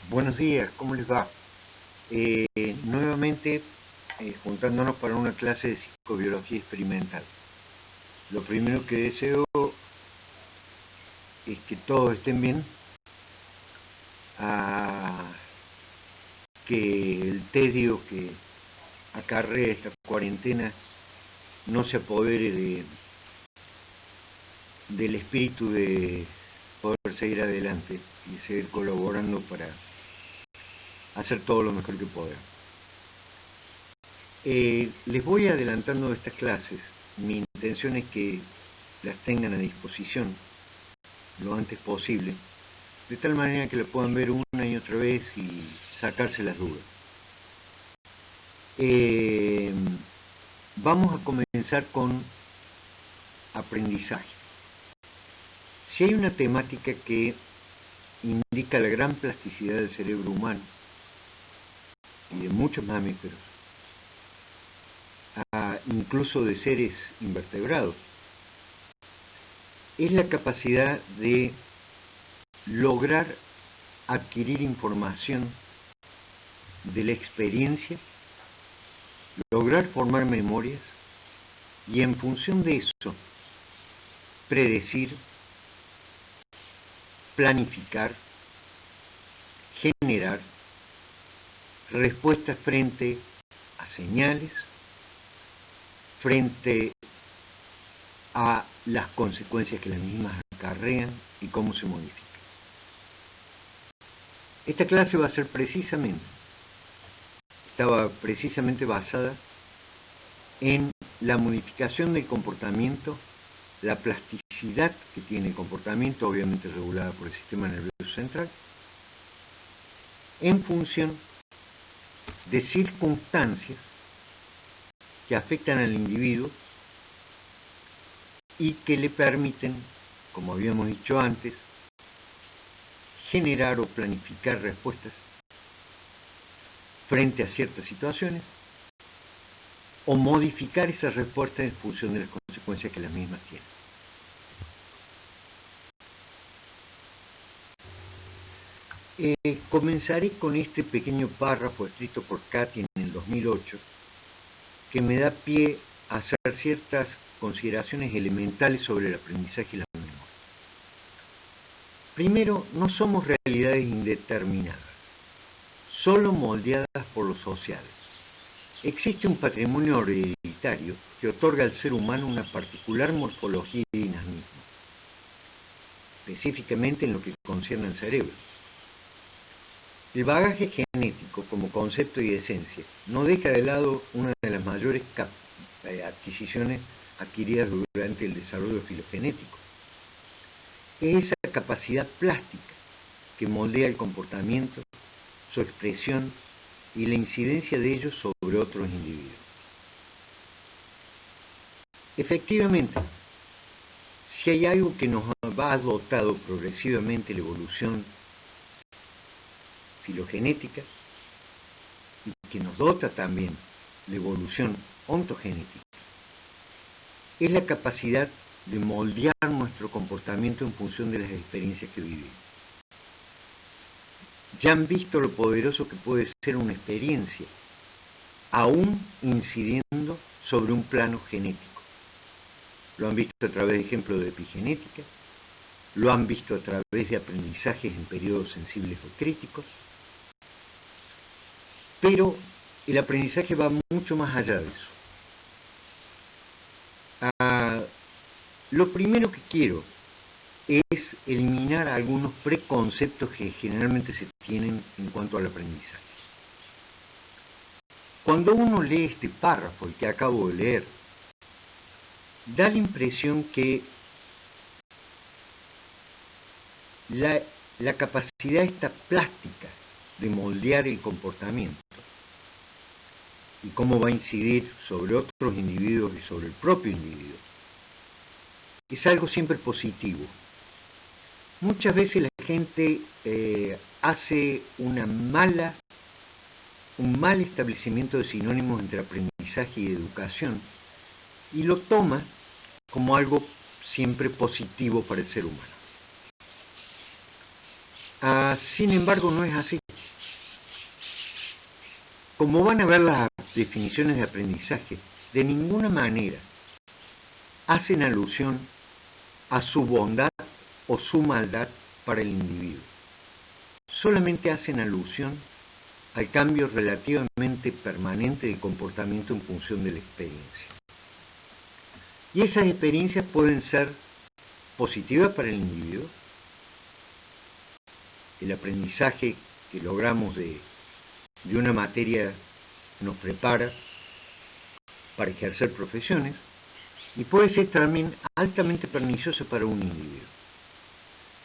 Buenos días, ¿cómo les va? Eh, Nuevamente juntándonos para una clase de psicobiología experimental. Lo primero que deseo es que todos estén bien, que el tedio que acarrea esta cuarentena no se apodere del espíritu de poder seguir adelante y seguir colaborando para hacer todo lo mejor que podamos. Les voy adelantando estas clases. Mi intención es que las tengan a disposición lo antes posible, de tal manera que las puedan ver una y otra vez y sacarse las dudas. Vamos a comenzar con aprendizaje. Si hay una temática que indica la gran plasticidad del cerebro humano y de muchos mamíferos, incluso de seres invertebrados, es la capacidad de lograr adquirir información de la experiencia, lograr formar memorias y en función de eso predecir, planificar, generar respuestas frente a señales, frente a las consecuencias que las mismas acarrean y cómo se modifican. Esta clase va a ser estaba precisamente basada en la modificación del comportamiento, la plasticidad que tiene el comportamiento, obviamente regulada por el sistema nervioso central, en función de circunstancias que afectan al individuo y que le permiten, como habíamos dicho antes, generar o planificar respuestas frente a ciertas situaciones o modificar esas respuestas en función de las consecuencias que las mismas tienen. Comenzaré con este pequeño párrafo escrito por Katy en el 2008 que me da pie a hacer ciertas consideraciones elementales sobre el aprendizaje y la memoria. Primero, no somos realidades indeterminadas, solo moldeadas por lo social. Existe un patrimonio hereditario que otorga al ser humano una particular morfología y dinamismo, específicamente en lo que concierne al cerebro. El bagaje genético como concepto y esencia no deja de lado una de las mayores adquisiciones adquiridas durante el desarrollo filogenético. Es esa capacidad plástica que moldea el comportamiento, su expresión y la incidencia de ellos sobre otros individuos. Efectivamente, si hay algo que nos ha dotado progresivamente la evolución filogenética y que nos dota también la evolución ontogenética, es la capacidad de moldear nuestro comportamiento en función de las experiencias que vivimos. Ya han visto lo poderoso que puede ser una experiencia, aún incidiendo sobre un plano genético. Lo han visto a través de ejemplos de epigenética, lo han visto a través de aprendizajes en periodos sensibles o críticos, pero el aprendizaje va mucho más allá de eso. Lo primero que quiero es eliminar algunos preconceptos que generalmente se tienen en cuanto al aprendizaje. Cuando uno lee este párrafo, el que acabo de leer, da la impresión que la capacidad esta plástica de moldear el comportamiento y cómo va a incidir sobre otros individuos y sobre el propio individuo es algo siempre positivo. Muchas veces la gente hace un mal establecimiento de sinónimos entre aprendizaje y educación y lo toma como algo siempre positivo para el ser humano. Sin embargo, no es así. Como van a ver las definiciones de aprendizaje, de ninguna manera hacen alusión a su bondad o su maldad para el individuo. Solamente hacen alusión al cambio relativamente permanente de comportamiento en función de la experiencia. Y esas experiencias pueden ser positivas para el individuo. El aprendizaje que logramos de una materia nos prepara para ejercer profesiones, y puede ser también altamente pernicioso para un individuo.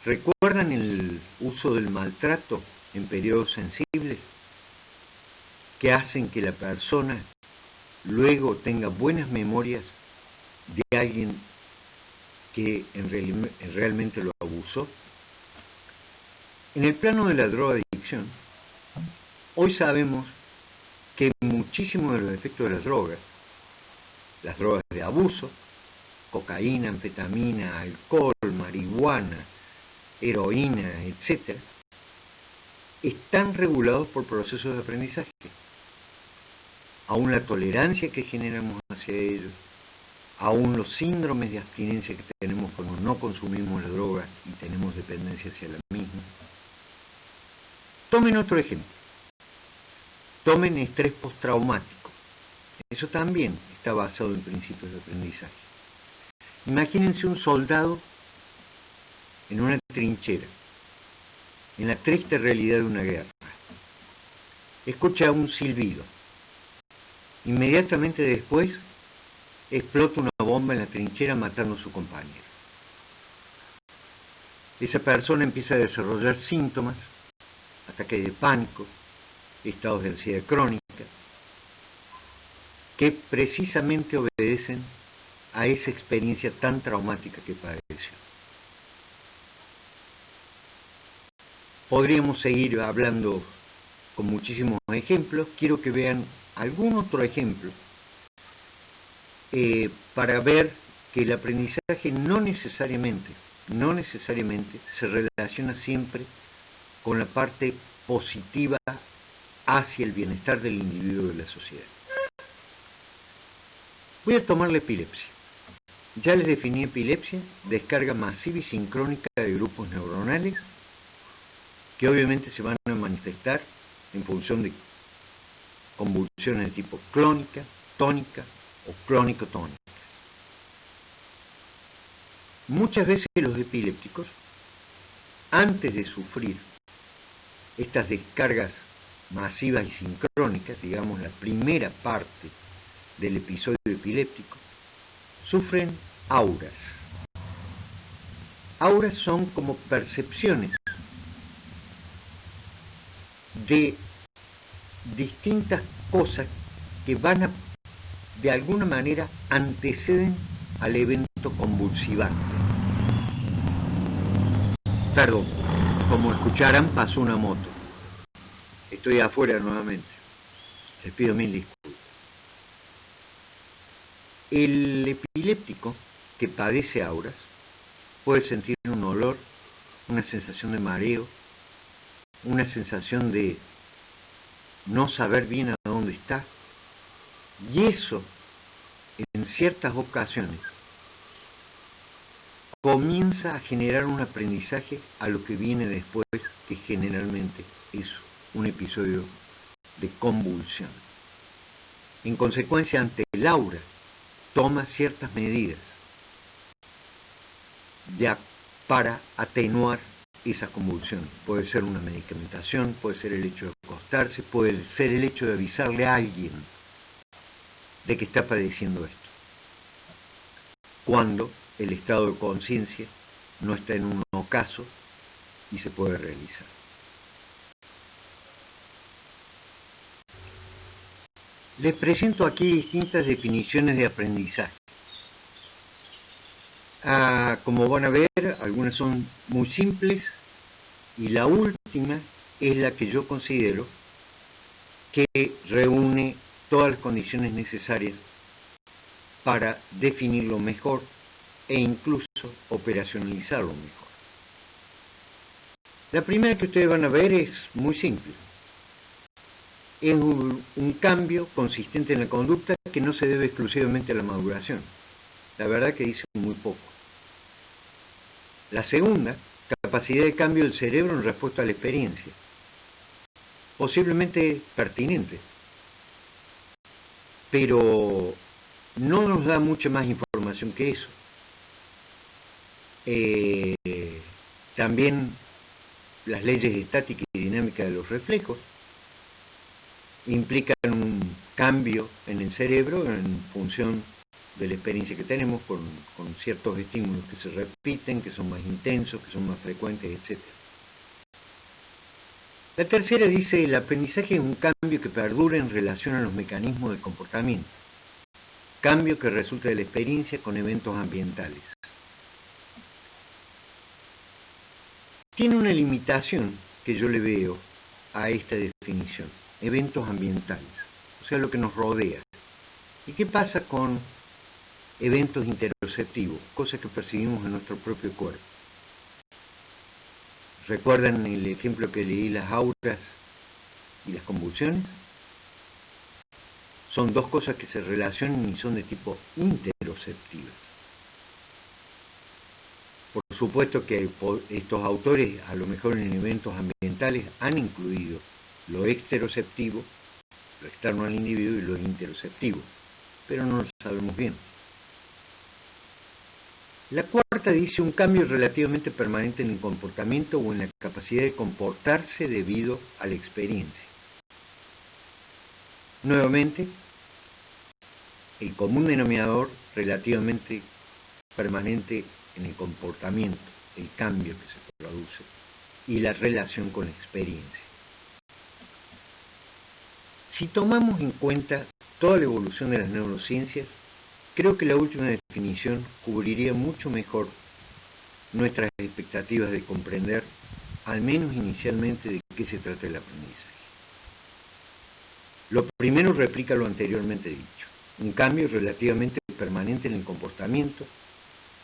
¿Recuerdan el uso del maltrato en periodos sensibles que hacen que la persona luego tenga buenas memorias de alguien que realmente lo abusó? En el plano de la drogadicción, hoy sabemos que muchísimos de los efectos de las drogas de abuso, cocaína, anfetamina, alcohol, marihuana, heroína, etc., están regulados por procesos de aprendizaje. Aún la tolerancia que generamos hacia ellos, aún los síndromes de abstinencia que tenemos cuando no consumimos la droga y tenemos dependencia hacia la misma. Tomen otro ejemplo. Tomen estrés postraumático. Eso también está basado en principios de aprendizaje. Imagínense un soldado en una trinchera, en la triste realidad de una guerra. Escucha un silbido. Inmediatamente después explota una bomba en la trinchera matando a su compañero. Esa persona empieza a desarrollar síntomas, ataques de pánico, estados de ansiedad crónica, que precisamente obedecen a esa experiencia tan traumática que padeció. Podríamos seguir hablando con muchísimos ejemplos. Quiero que vean algún otro ejemplo para ver que el aprendizaje no necesariamente se relaciona siempre con la parte positiva hacia el bienestar del individuo de la sociedad. Voy a tomar la epilepsia. Ya les definí epilepsia, descarga masiva y sincrónica de grupos neuronales que obviamente se van a manifestar en función de convulsiones de tipo clónica, tónica o clónico-tónica. Muchas veces los epilépticos, antes de sufrir estas descargas masivas y sincrónicas, digamos la primera parte del episodio epiléptico, sufren auras. Auras son como percepciones de distintas cosas que de alguna manera anteceden al evento convulsivante. Perdón, como escucharán, pasó una moto. Estoy afuera nuevamente. Les pido mil disculpas. El epiléptico que padece auras puede sentir un olor, una sensación de mareo, una sensación de no saber bien a dónde está, y eso en ciertas ocasiones comienza a generar un aprendizaje a lo que viene después, que generalmente es un episodio de convulsión. En consecuencia, ante el aura, toma ciertas medidas para atenuar esa convulsión. Puede ser una medicamentación, puede ser el hecho de acostarse, puede ser el hecho de avisarle a alguien de que está padeciendo esto, cuando el estado de conciencia no está en un ocaso y se puede realizar. Les presento aquí distintas definiciones de aprendizaje. Como van a ver, algunas son muy simples y la última es la que yo considero que reúne todas las condiciones necesarias para definirlo mejor e incluso operacionalizarlo mejor. La primera que ustedes van a ver es muy simple. es un cambio consistente en la conducta que no se debe exclusivamente a la maduración. La verdad que dice muy poco. La segunda, capacidad de cambio del cerebro en respuesta a la experiencia. Posiblemente pertinente, pero no nos da mucha más información que eso. También las leyes estáticas y dinámicas de los reflejos implican un cambio en el cerebro en función de la experiencia que tenemos con ciertos estímulos que se repiten, que son más intensos, que son más frecuentes, etc. La tercera dice, el aprendizaje es un cambio que perdura en relación a los mecanismos de comportamiento, cambio que resulta de la experiencia con eventos ambientales. Tiene una limitación que yo le veo a esta definición, eventos ambientales, o sea, lo que nos rodea. ¿Y qué pasa con eventos interoceptivos, cosas que percibimos en nuestro propio cuerpo? ¿Recuerdan el ejemplo que leí, las auras y las convulsiones? Son dos cosas que se relacionan y son de tipo interoceptivas. Por supuesto que estos autores, a lo mejor en eventos ambientales, han incluido lo exteroceptivo, lo externo al individuo, y lo interoceptivo, pero no lo sabemos bien. La cuarta dice un cambio relativamente permanente en el comportamiento o en la capacidad de comportarse debido a la experiencia. Nuevamente, el común denominador relativamente permanente en el comportamiento, el cambio que se produce, y la relación con la experiencia. Si tomamos en cuenta toda la evolución de las neurociencias, creo que la última definición cubriría mucho mejor nuestras expectativas de comprender, al menos inicialmente, de qué se trata el aprendizaje. Lo primero replica lo anteriormente dicho, un cambio relativamente permanente en el comportamiento,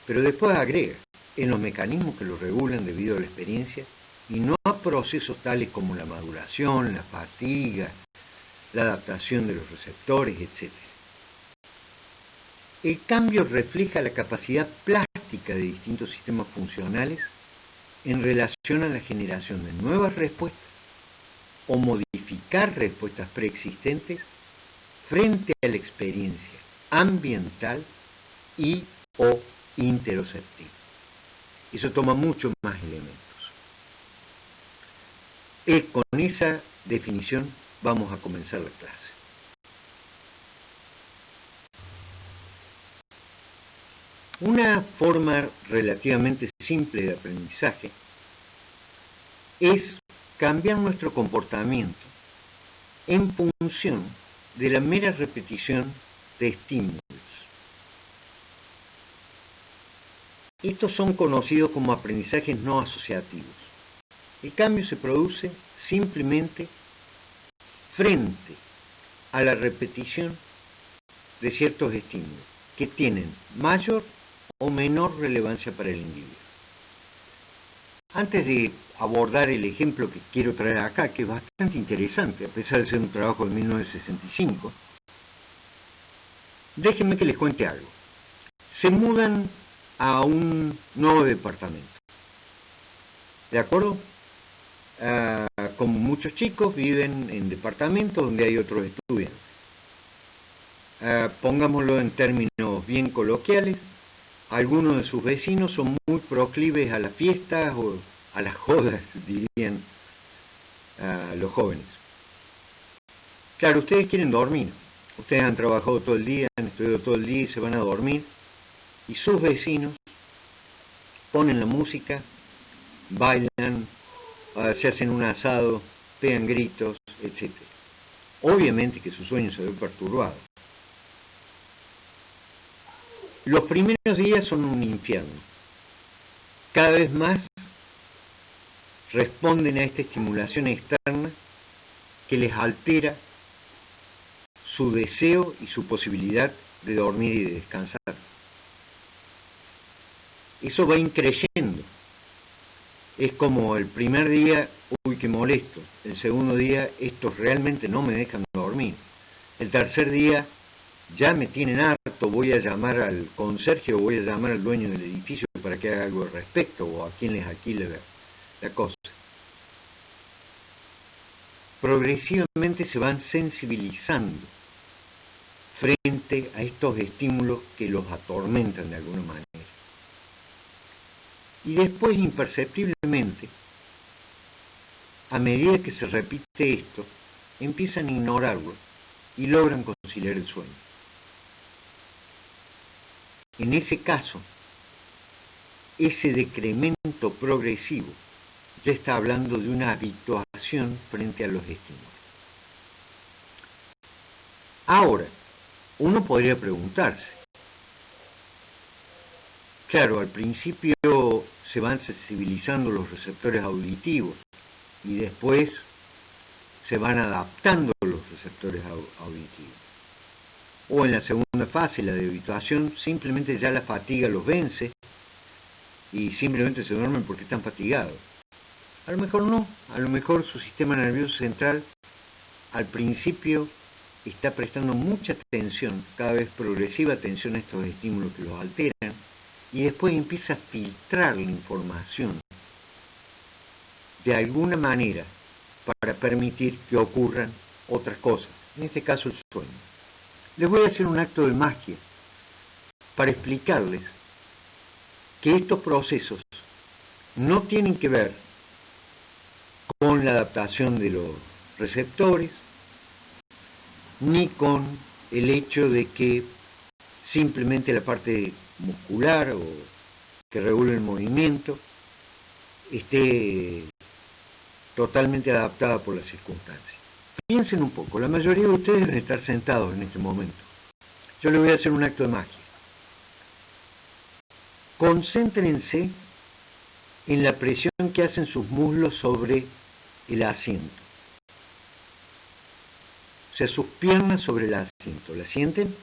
pero después agrega, en los mecanismos que lo regulan debido a la experiencia, y no a procesos tales como la maduración, la fatiga, la adaptación de los receptores, etc. El cambio refleja la capacidad plástica de distintos sistemas funcionales en relación a la generación de nuevas respuestas o modificar respuestas preexistentes frente a la experiencia ambiental y o interoceptiva. Eso toma muchos más elementos. Con esa definición vamos a comenzar la clase. Una forma relativamente simple de aprendizaje es cambiar nuestro comportamiento en función de la mera repetición de estímulos. Estos son conocidos como aprendizajes no asociativos. El cambio se produce simplemente frente a la repetición de ciertos estímulos que tienen mayor o menor relevancia para el individuo. Antes de abordar el ejemplo que quiero traer acá, que es bastante interesante, a pesar de ser un trabajo de 1965, déjenme que les cuente algo. Se mudan a un nuevo departamento. ¿De acuerdo? Como muchos chicos viven en departamentos donde hay otros estudiantes. Pongámoslo en términos bien coloquiales, algunos de sus vecinos son muy proclives a las fiestas o a las jodas, dirían los jóvenes. Claro, ustedes quieren dormir. Ustedes han trabajado todo el día, han estudiado todo el día y se van a dormir. Y sus vecinos ponen la música, bailan, se hacen un asado, pegan gritos, etc. Obviamente que su sueño se ve perturbado. Los primeros días son un infierno. Cada vez más responden a esta estimulación externa que les altera su deseo y su posibilidad de dormir y de descansar. Eso va increyendo. es como el primer día, uy, qué molesto. El segundo día, estos realmente no me dejan dormir. El tercer día, ya me tienen harto, voy a llamar al conserje o voy a llamar al dueño del edificio para que haga algo al respecto o a quien les alquile la cosa. Progresivamente se van sensibilizando frente a estos estímulos que los atormentan de alguna manera. Y después, imperceptiblemente, a medida que se repite esto, empiezan a ignorarlo y logran conciliar el sueño. En ese caso, ese decremento progresivo ya está hablando de una habituación frente a los estímulos. Ahora, uno podría preguntarse, claro, al principio se van sensibilizando los receptores auditivos y después se van adaptando los receptores auditivos. O en la segunda fase, la de habituación, simplemente ya la fatiga los vence y simplemente se duermen porque están fatigados. A lo mejor no, a lo mejor su sistema nervioso central al principio está prestando mucha atención, cada vez progresiva atención a estos estímulos que los alteran, y después empieza a filtrar la información de alguna manera para permitir que ocurran otras cosas, en este caso el sueño. Les voy a hacer un acto de magia para explicarles que estos procesos no tienen que ver con la adaptación de los receptores, ni con el hecho de que simplemente la parte muscular o que regula el movimiento esté totalmente adaptada por las circunstancias. Piensen un poco, la mayoría de ustedes deben estar sentados en este momento. Yo les voy a hacer un acto de magia. Concéntrense en la presión que hacen sus muslos sobre el asiento. O sea, sus piernas sobre el asiento. ¿La sienten?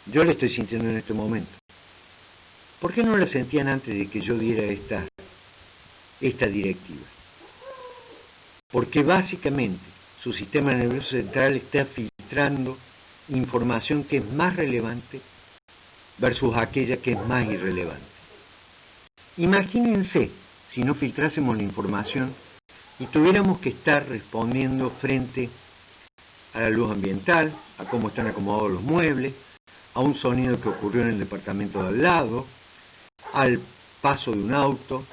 Yo la estoy sintiendo en este momento. ¿Por qué no la sentían antes de que yo diera esta directiva? Porque básicamente su sistema nervioso central está filtrando información que es más relevante versus aquella que es más irrelevante. Imagínense si no filtrásemos la información y tuviéramos que estar respondiendo frente a la luz ambiental, a cómo están acomodados los muebles, a un sonido que ocurrió en el departamento de al lado, al paso de un auto,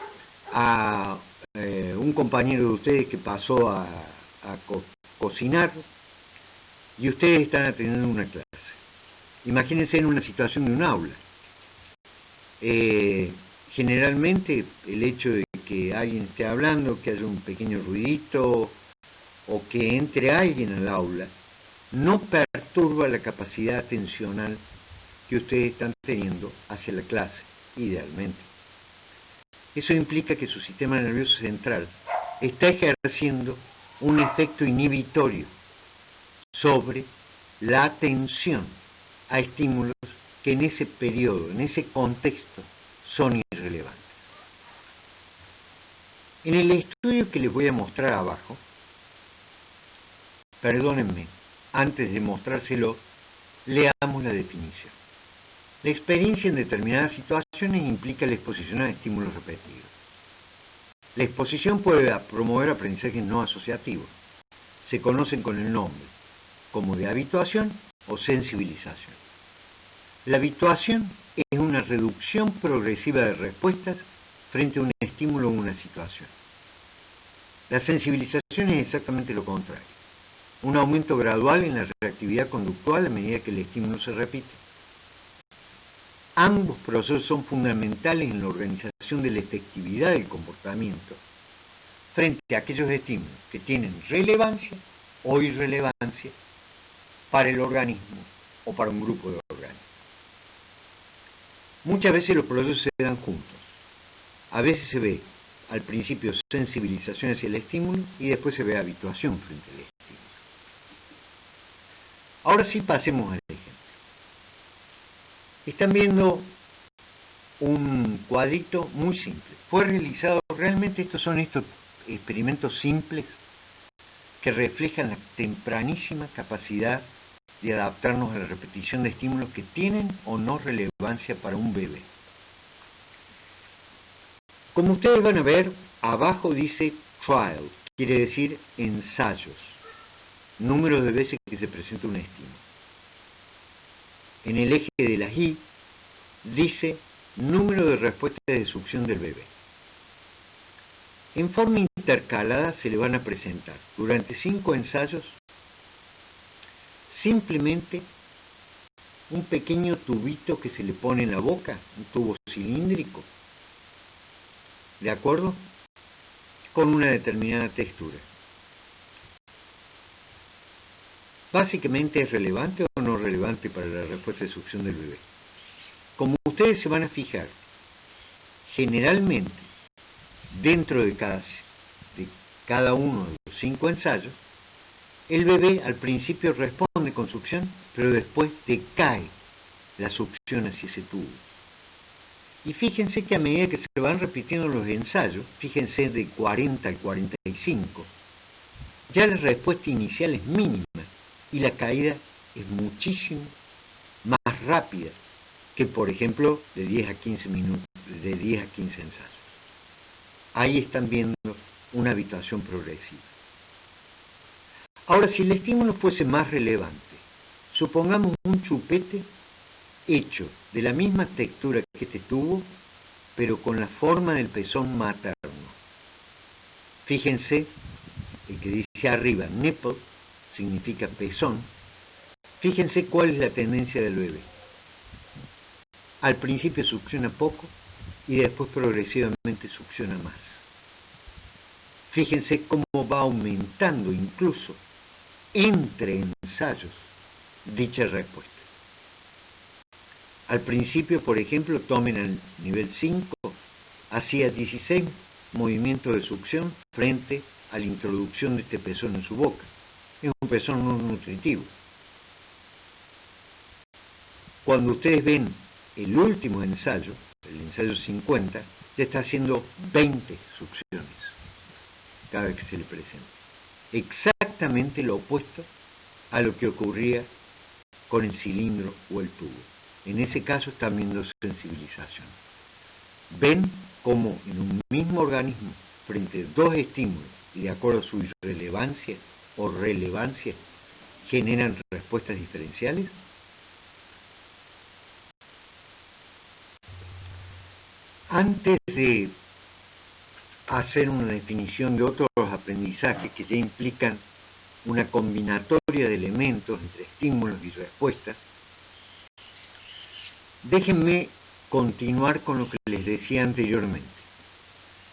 a un compañero de ustedes que pasó a cocinar y ustedes están atendiendo una clase. Imagínense en una situación de un aula. Generalmente el hecho de que alguien esté hablando, que haya un pequeño ruidito o que entre alguien al aula, no perturba la capacidad atencional que ustedes están teniendo hacia la clase, idealmente. Eso implica que su sistema nervioso central está ejerciendo un efecto inhibitorio sobre la atención a estímulos que en ese periodo, en ese contexto, son irrelevantes. En el estudio que les voy a mostrar abajo, perdónenme, antes de mostrárselo, leamos la definición. La experiencia en determinadas situaciones implica la exposición a estímulos repetidos. La exposición puede promover aprendizajes no asociativos. Se conocen con el nombre, como de habituación o sensibilización. La habituación es una reducción progresiva de respuestas frente a un estímulo o una situación. La sensibilización es exactamente lo contrario. Un aumento gradual en la reactividad conductual a medida que el estímulo se repite. Ambos procesos son fundamentales en la organización de la efectividad del comportamiento frente a aquellos estímulos que tienen relevancia o irrelevancia para el organismo o para un grupo de organismos. Muchas veces los procesos se dan juntos. A veces se ve al principio sensibilización hacia el estímulo y después se ve habituación frente al estímulo. Ahora sí pasemos al ejemplo. Están viendo un cuadrito muy simple. Fue realizado realmente estos experimentos simples que reflejan la tempranísima capacidad de adaptarnos a la repetición de estímulos que tienen o no relevancia para un bebé. Como ustedes van a ver, abajo dice trial, quiere decir ensayos, número de veces que se presenta un estímulo. En el eje de las Y dice número de respuestas de succión del bebé. En forma intercalada se le van a presentar durante 5 ensayos simplemente un pequeño tubito que se le pone en la boca, un tubo cilíndrico, ¿de acuerdo? Con una determinada textura. Básicamente, ¿es relevante o no relevante para la respuesta de succión del bebé? Como ustedes se van a fijar, generalmente, dentro de cada uno de los 5 ensayos, el bebé al principio responde con succión, pero después decae la succión hacia ese tubo. Y fíjense que a medida que se van repitiendo los ensayos, fíjense de 40 al 45, ya la respuesta inicial es mínima y la caída es muchísimo más rápida que, por ejemplo, de 10 a 15 minutos, de 10 a 15 ensayos. Ahí están viendo una habituación progresiva. Ahora, si el estímulo fuese más relevante, supongamos un chupete hecho de la misma textura que este tubo, pero con la forma del pezón materno. Fíjense, el que dice arriba, nipple, significa pezón. Fíjense cuál es la tendencia del bebé. Al principio succiona poco y después progresivamente succiona más. Fíjense cómo va aumentando incluso entre ensayos dicha respuesta. Al principio, por ejemplo, tomen al nivel 5, hacía 16 movimientos de succión frente a la introducción de este pezón en su boca. Es un pezón no nutritivo. Cuando ustedes ven el último ensayo, el ensayo 50, ya está haciendo 20 succiones cada vez que se le presenta. Exactamente lo opuesto a lo que ocurría con el cilindro o el tubo. En ese caso están viendo sensibilización. Ven cómo en un mismo organismo, frente a 2 estímulos y de acuerdo a su irrelevancia o relevancia, generan respuestas diferenciales. Antes de hacer una definición de otros aprendizajes que ya implican una combinatoria de elementos entre estímulos y respuestas, déjenme continuar con lo que les decía anteriormente.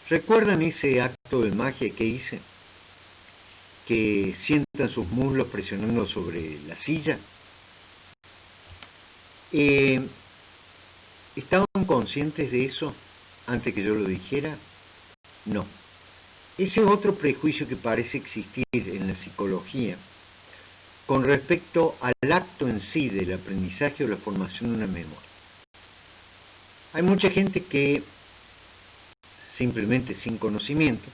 ¿Recuerdan ese acto de magia que hice? Que sientan sus muslos presionando sobre la silla. ¿Estaban conscientes de eso antes que yo lo dijera? No. Ese es otro prejuicio que parece existir en la psicología con respecto al acto en sí del aprendizaje o la formación de una memoria. Hay mucha gente que, simplemente sin conocimiento,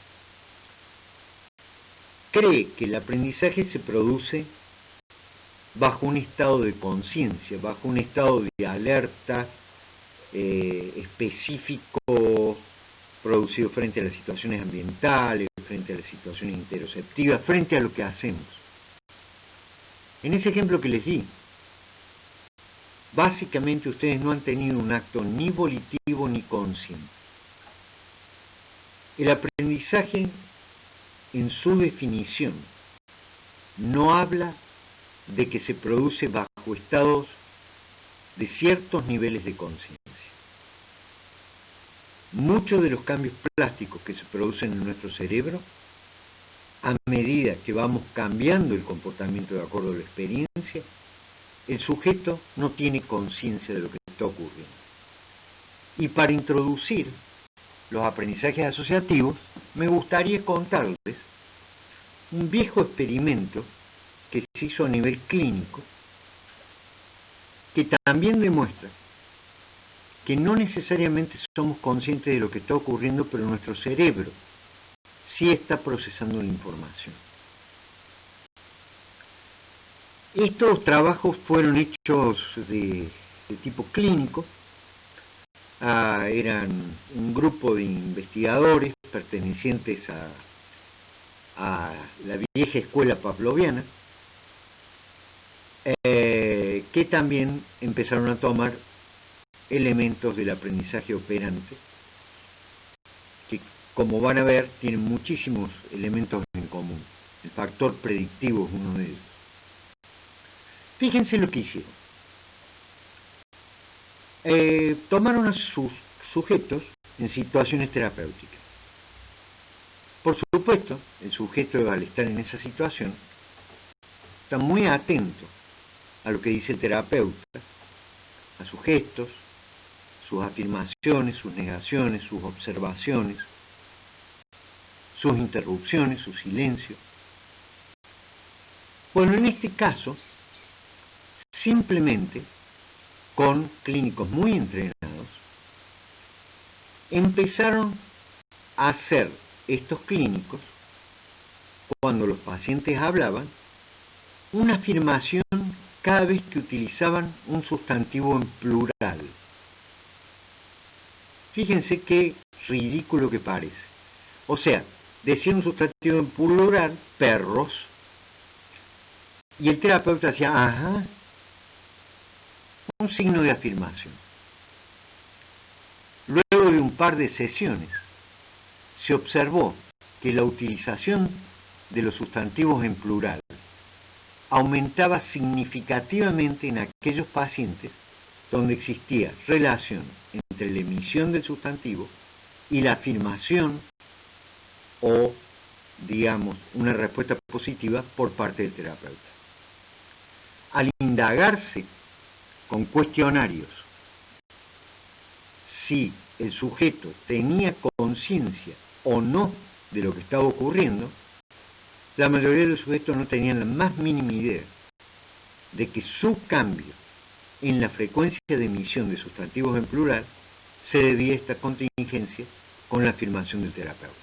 cree que el aprendizaje se produce bajo un estado de conciencia, bajo un estado de alerta específico producido frente a las situaciones ambientales, frente a las situaciones interoceptivas, frente a lo que hacemos. En ese ejemplo que les di, básicamente ustedes no han tenido un acto ni volitivo ni consciente. El aprendizaje, en su definición, no habla de que se produce bajo estados de ciertos niveles de conciencia. Muchos de los cambios plásticos que se producen en nuestro cerebro, a medida que vamos cambiando el comportamiento de acuerdo a la experiencia, el sujeto no tiene conciencia de lo que está ocurriendo. Y para introducir los aprendizajes asociativos, me gustaría contarles un viejo experimento que se hizo a nivel clínico, que también demuestra que no necesariamente somos conscientes de lo que está ocurriendo, pero nuestro cerebro sí está procesando la información. Estos trabajos fueron hechos de tipo clínico. Eran un grupo de investigadores pertenecientes a la vieja escuela pavloviana, que también empezaron a tomar elementos del aprendizaje operante, que, como van a ver, tienen muchísimos elementos en común. El factor predictivo es uno de ellos. Fíjense lo que hicieron. Tomaron a sus sujetos en situaciones terapéuticas. Por supuesto, el sujeto, al estar en esa situación, está muy atento a lo que dice el terapeuta, a sus gestos, sus afirmaciones, sus negaciones, sus observaciones, sus interrupciones, su silencio. Bueno, en este caso, simplemente con clínicos muy entrenados, empezaron a hacer estos clínicos, cuando los pacientes hablaban, una afirmación cada vez que utilizaban un sustantivo en plural. Fíjense qué ridículo que parece. O sea, decía un sustantivo en plural, perros, y el terapeuta hacía, ajá, un signo de afirmación. Luego de un par de sesiones, se observó que la utilización de los sustantivos en plural aumentaba significativamente en aquellos pacientes donde existía relación entre la emisión del sustantivo y la afirmación o, digamos, una respuesta positiva por parte del terapeuta. Al indagarse con cuestionarios si el sujeto tenía conciencia o no de lo que estaba ocurriendo, la mayoría de los sujetos no tenían la más mínima idea de que su cambio en la frecuencia de emisión de sustantivos en plural se debía a esta contingencia con la afirmación del terapeuta.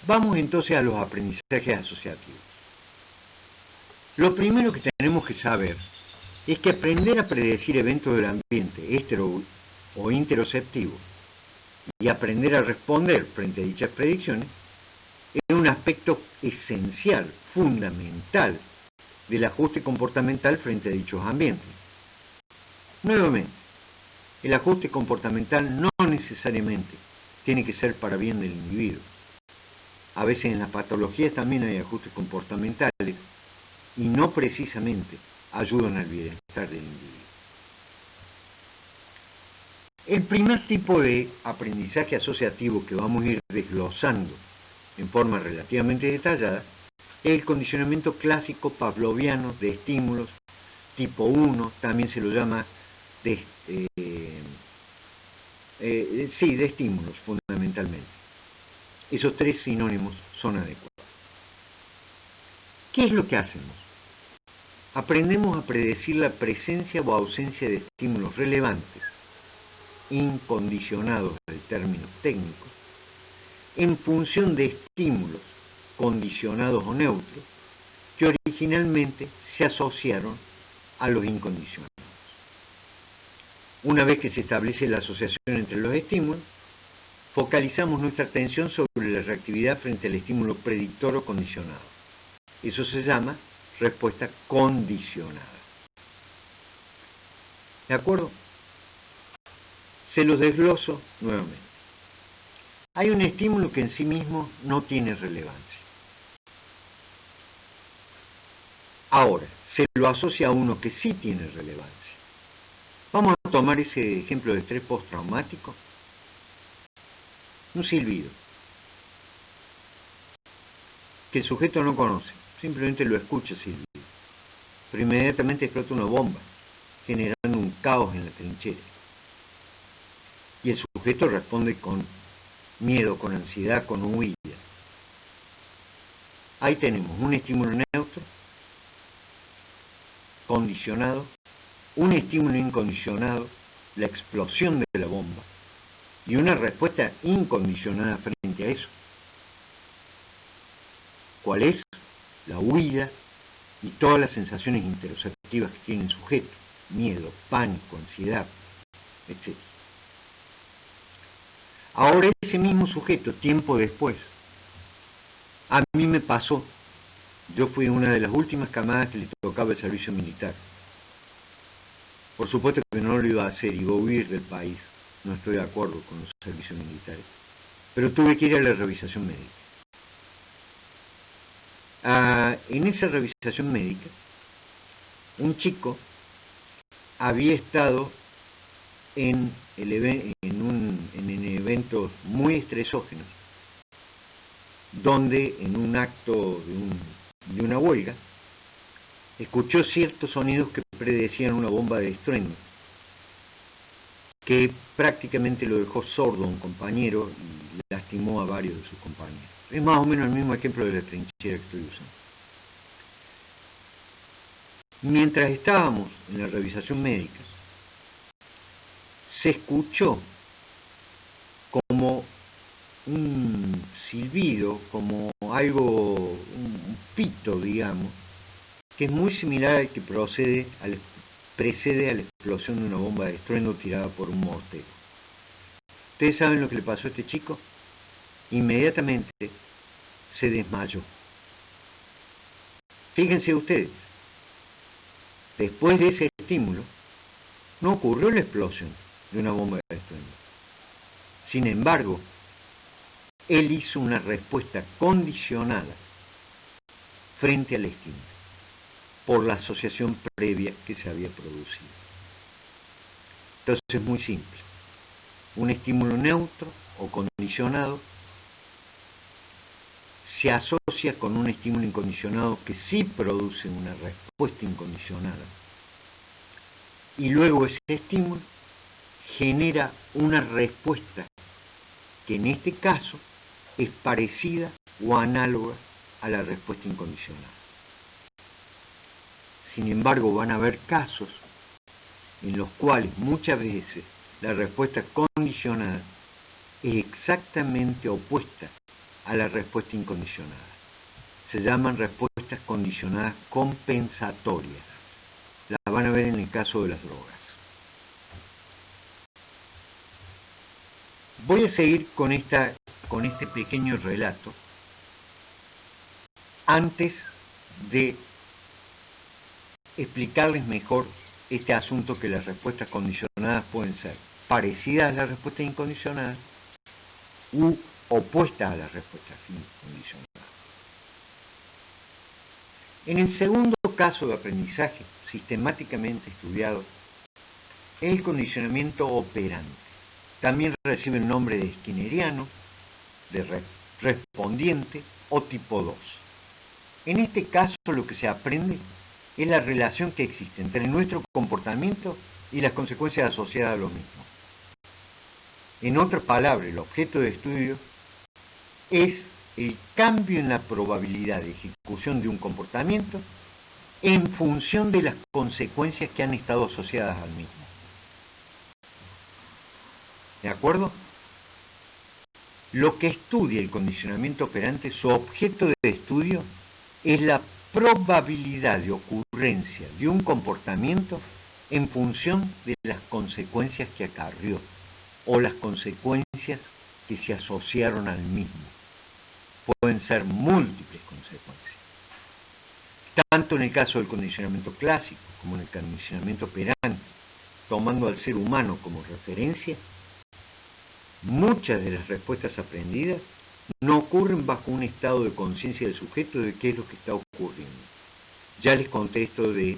Vamos entonces a los aprendizajes asociativos. Lo primero que tenemos que saber es que aprender a predecir eventos del ambiente estero o interoceptivo y aprender a responder frente a dichas predicciones es un aspecto esencial, fundamental, del ajuste comportamental frente a dichos ambientes. Nuevamente, el ajuste comportamental no necesariamente tiene que ser para bien del individuo. A veces en las patologías también hay ajustes comportamentales y no precisamente ayudan al bienestar del individuo. El primer tipo de aprendizaje asociativo que vamos a ir desglosando en forma relativamente detallada es el condicionamiento clásico pavloviano de estímulos tipo 1, también se lo llama de estímulos fundamentalmente. Esos tres sinónimos son adecuados. ¿Qué es lo que hacemos? Aprendemos a predecir la presencia o ausencia de estímulos relevantes, incondicionados en términos técnicos, en función de estímulos condicionados o neutros que originalmente se asociaron a los incondicionados. Una vez que se establece la asociación entre los estímulos, focalizamos nuestra atención sobre la reactividad frente al estímulo predictor o condicionado. Eso se llama respuesta condicionada. ¿De acuerdo? Se los desgloso nuevamente. Hay un estímulo que en sí mismo no tiene relevancia. Ahora, se lo asocia a uno que sí tiene relevancia. Vamos a tomar ese ejemplo de estrés postraumático. Un silbido que el sujeto no conoce, simplemente lo escucha silbido, pero inmediatamente explota una bomba, generando un caos en la trinchera. Y el sujeto responde con miedo, con ansiedad, con huida. Ahí tenemos un estímulo neutro, condicionado, un estímulo incondicionado, la explosión de la bomba, y una respuesta incondicionada frente a eso. ¿Cuál es? La huida y todas las sensaciones interoceptivas que tiene el sujeto: miedo, pánico, ansiedad, etc. Ahora ese mismo sujeto, tiempo después, a mí me pasó. Yo fui una de las últimas camadas que le tocaba el servicio militar. Por supuesto que no lo iba a hacer, iba a huir del país. No estoy de acuerdo con los servicios militares. Pero tuve que ir a la revisación médica. En esa revisación médica, un chico había estado en eventos muy estresógenos, donde en un acto de una huelga, escuchó ciertos sonidos que predecían una bomba de estruendo, que prácticamente lo dejó sordo a un compañero y lastimó a varios de sus compañeros. Es más o menos el mismo ejemplo de la trinchera que estoy usando. Mientras estábamos en la revisación médica, se escuchó como un silbido, como algo, un pito, digamos, que es muy similar al que precede a la explosión de una bomba de estruendo tirada por un mortero. ¿Ustedes saben lo que le pasó a este chico? Inmediatamente se desmayó. Fíjense ustedes, después de ese estímulo, no ocurrió la explosión de una bomba de estruendo. Sin embargo, él hizo una respuesta condicionada frente al estímulo, por la asociación previa que se había producido. Entonces es muy simple. Un estímulo neutro o condicionado se asocia con un estímulo incondicionado que sí produce una respuesta incondicionada. Y luego ese estímulo genera una respuesta que en este caso es parecida o análoga a la respuesta incondicionada. Sin embargo, van a haber casos en los cuales muchas veces la respuesta condicionada es exactamente opuesta a la respuesta incondicionada. Se llaman respuestas condicionadas compensatorias. La van a ver en el caso de las drogas. Voy a seguir con este pequeño relato antes de explicarles mejor este asunto, que las respuestas condicionadas pueden ser parecidas a las respuestas incondicionadas u opuestas a las respuestas incondicionadas. En el segundo caso de aprendizaje sistemáticamente estudiado, es el condicionamiento operante. También recibe el nombre de skinneriano, de respondiente o tipo 2. En este caso lo que se aprende es la relación que existe entre nuestro comportamiento y las consecuencias asociadas a lo mismo. En otras palabras, el objeto de estudio es el cambio en la probabilidad de ejecución de un comportamiento en función de las consecuencias que han estado asociadas al mismo. ¿De acuerdo? Lo que estudia el condicionamiento operante, su objeto de estudio es la probabilidad de ocurrencia de un comportamiento en función de las consecuencias que acarrió o las consecuencias que se asociaron al mismo. Pueden ser múltiples consecuencias. Tanto en el caso del condicionamiento clásico como en el condicionamiento operante, tomando al ser humano como referencia, muchas de las respuestas aprendidas no ocurren bajo un estado de conciencia del sujeto de qué es lo que está ocurriendo. Ya les conté esto de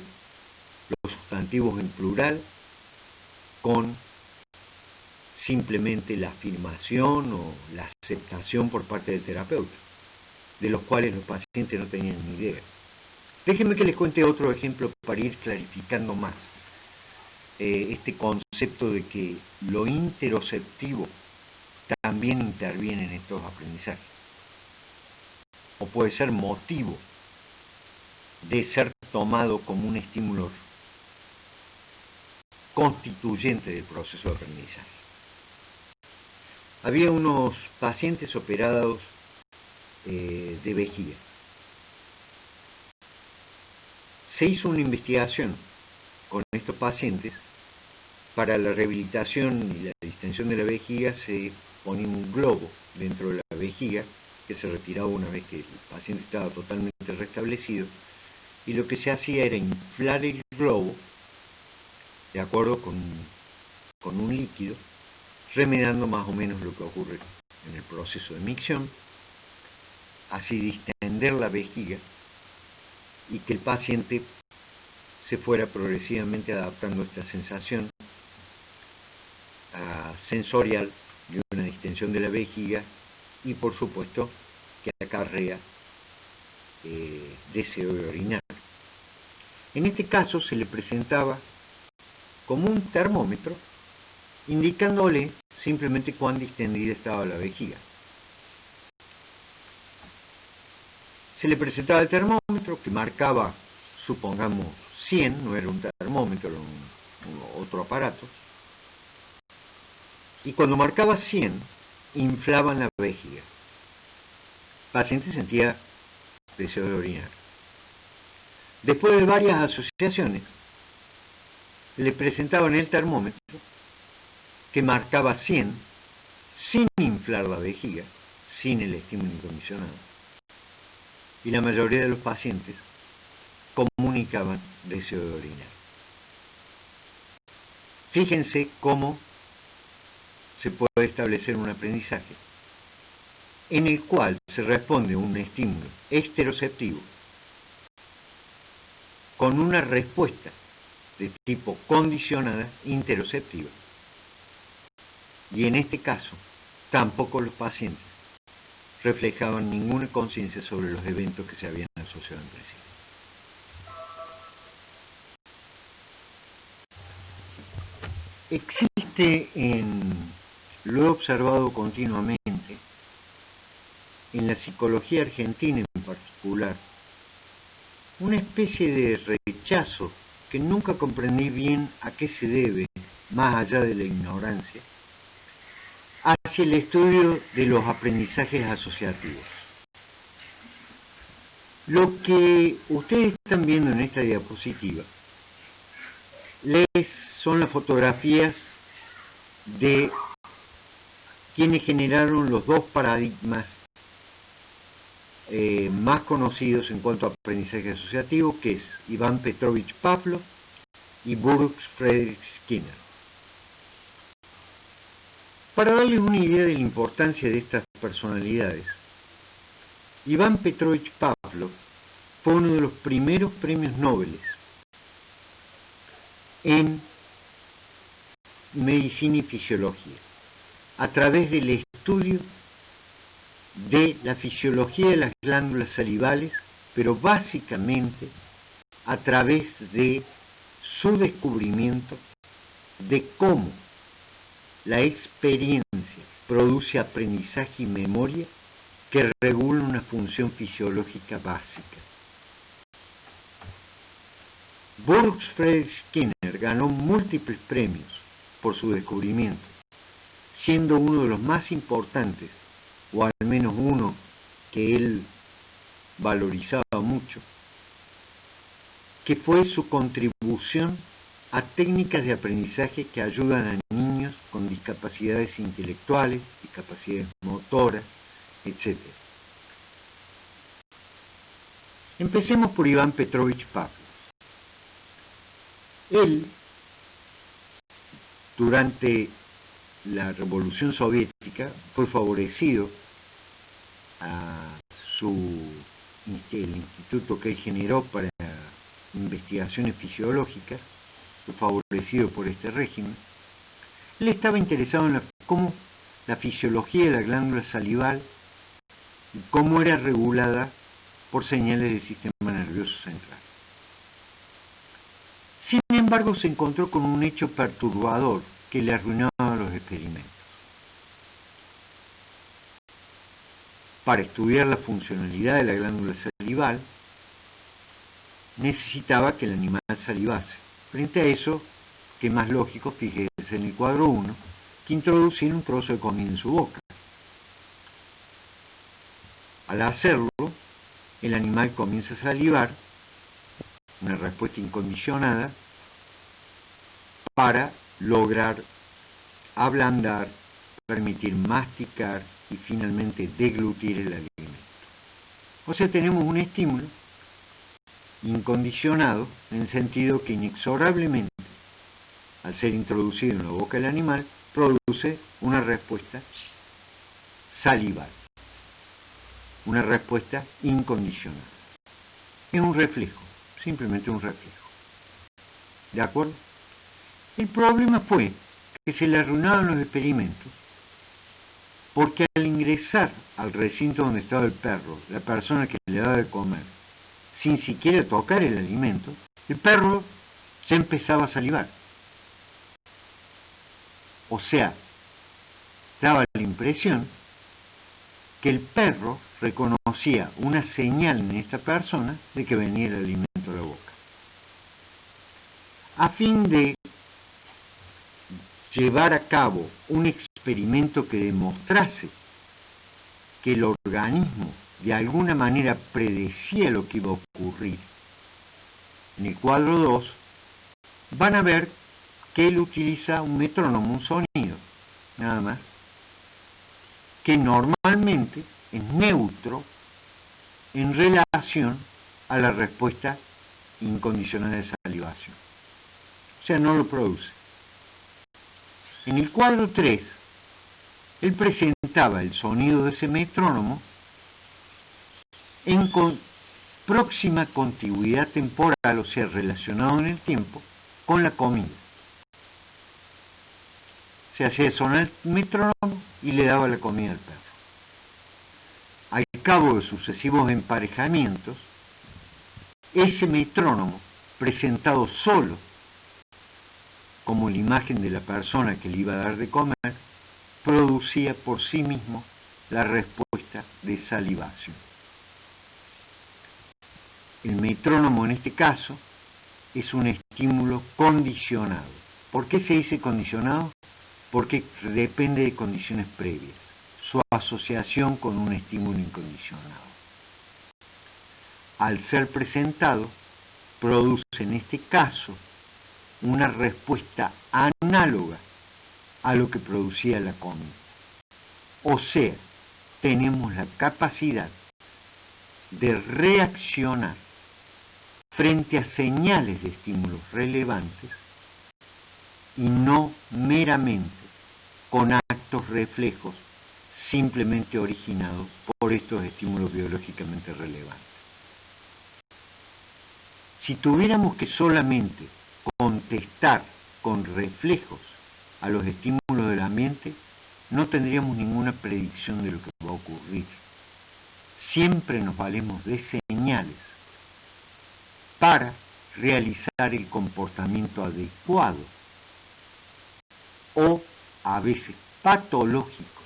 los sustantivos en plural con simplemente la afirmación o la aceptación por parte del terapeuta, de los cuales los pacientes no tenían ni idea. Déjenme que les cuente otro ejemplo para ir clarificando más este concepto de que lo interoceptivo también interviene en estos aprendizajes, o puede ser motivo de ser tomado como un estímulo constituyente del proceso de aprendizaje. Había unos pacientes operados de vejiga. Se hizo una investigación con estos pacientes. Para la rehabilitación y la distensión de la vejiga se ponía un globo dentro de la vejiga que se retiraba una vez que el paciente estaba totalmente restablecido, y lo que se hacía era inflar el globo de acuerdo con un líquido, remedando más o menos lo que ocurre en el proceso de micción, así distender la vejiga y que el paciente se fuera progresivamente adaptando a esta sensación sensorial de una distensión de la vejiga y por supuesto que acarrea deseo de orinar. En este caso se le presentaba como un termómetro indicándole simplemente cuán distendida estaba la vejiga. Se le presentaba el termómetro que marcaba, supongamos, 100, no era un termómetro, era otro aparato, y cuando marcaba 100, inflaban la vejiga. El paciente sentía deseo de orinar. Después de varias asociaciones, le presentaban el termómetro que marcaba 100 sin inflar la vejiga, sin el estímulo incondicionado. Y la mayoría de los pacientes comunicaban deseo de orinar. Fíjense cómo se puede establecer un aprendizaje en el cual se responde a un estímulo estereoceptivo con una respuesta de tipo condicionada interoceptiva. Y en este caso, tampoco los pacientes reflejaban ninguna conciencia sobre los eventos que se habían asociado entre sí. Existe lo he observado continuamente, en la psicología argentina en particular, una especie de rechazo que nunca comprendí bien a qué se debe, más allá de la ignorancia, hacia el estudio de los aprendizajes asociativos. Lo que ustedes están viendo en esta diapositiva son las fotografías de quienes generaron los dos paradigmas más conocidos en cuanto a aprendizaje asociativo, que es Iván Petrovich Pavlov y Burroughs Frederick Skinner. Para darles una idea de la importancia de estas personalidades, Iván Petrovich Pavlov fue uno de los primeros premios Nobel en medicina y fisiología, a través del estudio de la fisiología de las glándulas salivales, pero básicamente a través de su descubrimiento de cómo la experiencia produce aprendizaje y memoria que regula una función fisiológica básica. Burroughs Frederick Skinner ganó múltiples premios por su descubrimiento, siendo uno de los más importantes, o al menos uno que él valorizaba mucho, que fue su contribución a técnicas de aprendizaje que ayudan a niños con discapacidades intelectuales, discapacidades motoras, etc. Empecemos por Iván Petrovich Pavlov. Él, durante la Revolución Soviética, fue favorecido a el instituto que él generó para investigaciones fisiológicas, fue favorecido por este régimen. Él estaba interesado en cómo la fisiología de la glándula salival y cómo era regulada por señales del sistema nervioso central. Sin embargo, se encontró con un hecho perturbador que le arruinaba los experimentos. Para estudiar la funcionalidad de la glándula salival, necesitaba que el animal salivase. Frente a eso, qué más lógico, fíjese en el cuadro 1, que introducir un trozo de comida en su boca. Al hacerlo, el animal comienza a salivar, una respuesta incondicionada, para lograr ablandar, permitir masticar y finalmente deglutir el alimento. O sea, tenemos un estímulo incondicionado en el sentido que inexorablemente, al ser introducido en la boca del animal, produce una respuesta salival, una respuesta incondicionada. Es un reflejo, simplemente un reflejo. ¿De acuerdo? El problema fue que se le arruinaron los experimentos porque al ingresar al recinto donde estaba el perro, la persona que le daba de comer, sin siquiera tocar el alimento, el perro ya empezaba a salivar. O sea, daba la impresión que el perro reconocía una señal en esta persona de que venía el alimento a la boca. A fin de llevar a cabo un experimento que demostrase que el organismo de alguna manera predecía lo que iba a ocurrir, en el cuadro 2 van a ver que él utiliza un metrónomo, un sonido, nada más, que normalmente es neutro en relación a la respuesta incondicional de salivación. O sea, no lo produce. En el cuadro 3, él presentaba el sonido de ese metrónomo en próxima contigüidad temporal, o sea, relacionado en el tiempo, con la comida. Se hacía sonar el metrónomo y le daba la comida al perro. Al cabo de sucesivos emparejamientos, ese metrónomo, presentado solo como la imagen de la persona que le iba a dar de comer, producía por sí mismo la respuesta de salivación. El metrónomo en este caso es un estímulo condicionado. ¿Por qué se dice condicionado? Porque depende de condiciones previas, su asociación con un estímulo incondicionado. Al ser presentado, produce en este caso una respuesta análoga a lo que producía la comida. O sea, tenemos la capacidad de reaccionar frente a señales de estímulos relevantes y no meramente con actos reflejos simplemente originados por estos estímulos biológicamente relevantes. Si tuviéramos que solamente contestar con reflejos a los estímulos del ambiente, no tendríamos ninguna predicción de lo que va a ocurrir. Siempre nos valemos de señales para realizar el comportamiento adecuado o a veces patológico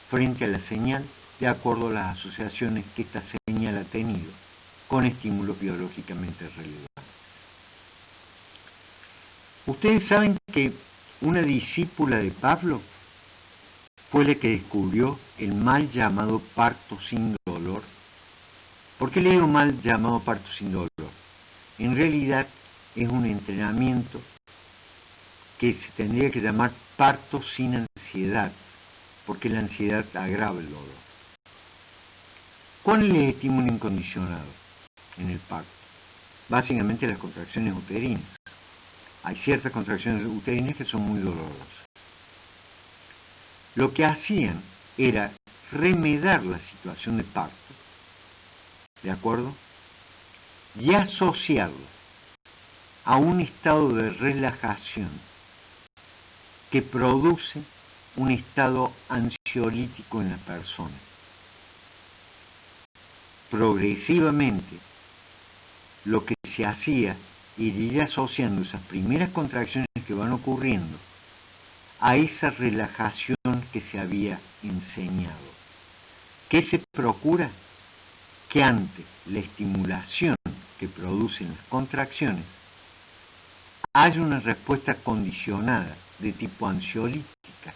frente a la señal, de acuerdo a las asociaciones que esta señal ha tenido con estímulos biológicamente relevantes. Ustedes saben que una discípula de Pavlov fue la que descubrió el mal llamado parto sin dolor. ¿Por qué le digo mal llamado parto sin dolor? En realidad es un entrenamiento que se tendría que llamar parto sin ansiedad, porque la ansiedad agrava el dolor. ¿Cuál es el estímulo incondicionado en el parto? Básicamente las contracciones uterinas. Hay ciertas contracciones uterinas que son muy dolorosas. Lo que hacían era remedar la situación de parto, ¿de acuerdo? Y asociarlo a un estado de relajación que produce un estado ansiolítico en la persona. Progresivamente, lo que se hacía era ir asociando esas primeras contracciones que van ocurriendo a esa relajación que se había enseñado. ¿Qué se procura? Que ante la estimulación que producen las contracciones, haya una respuesta condicionada de tipo ansiolítica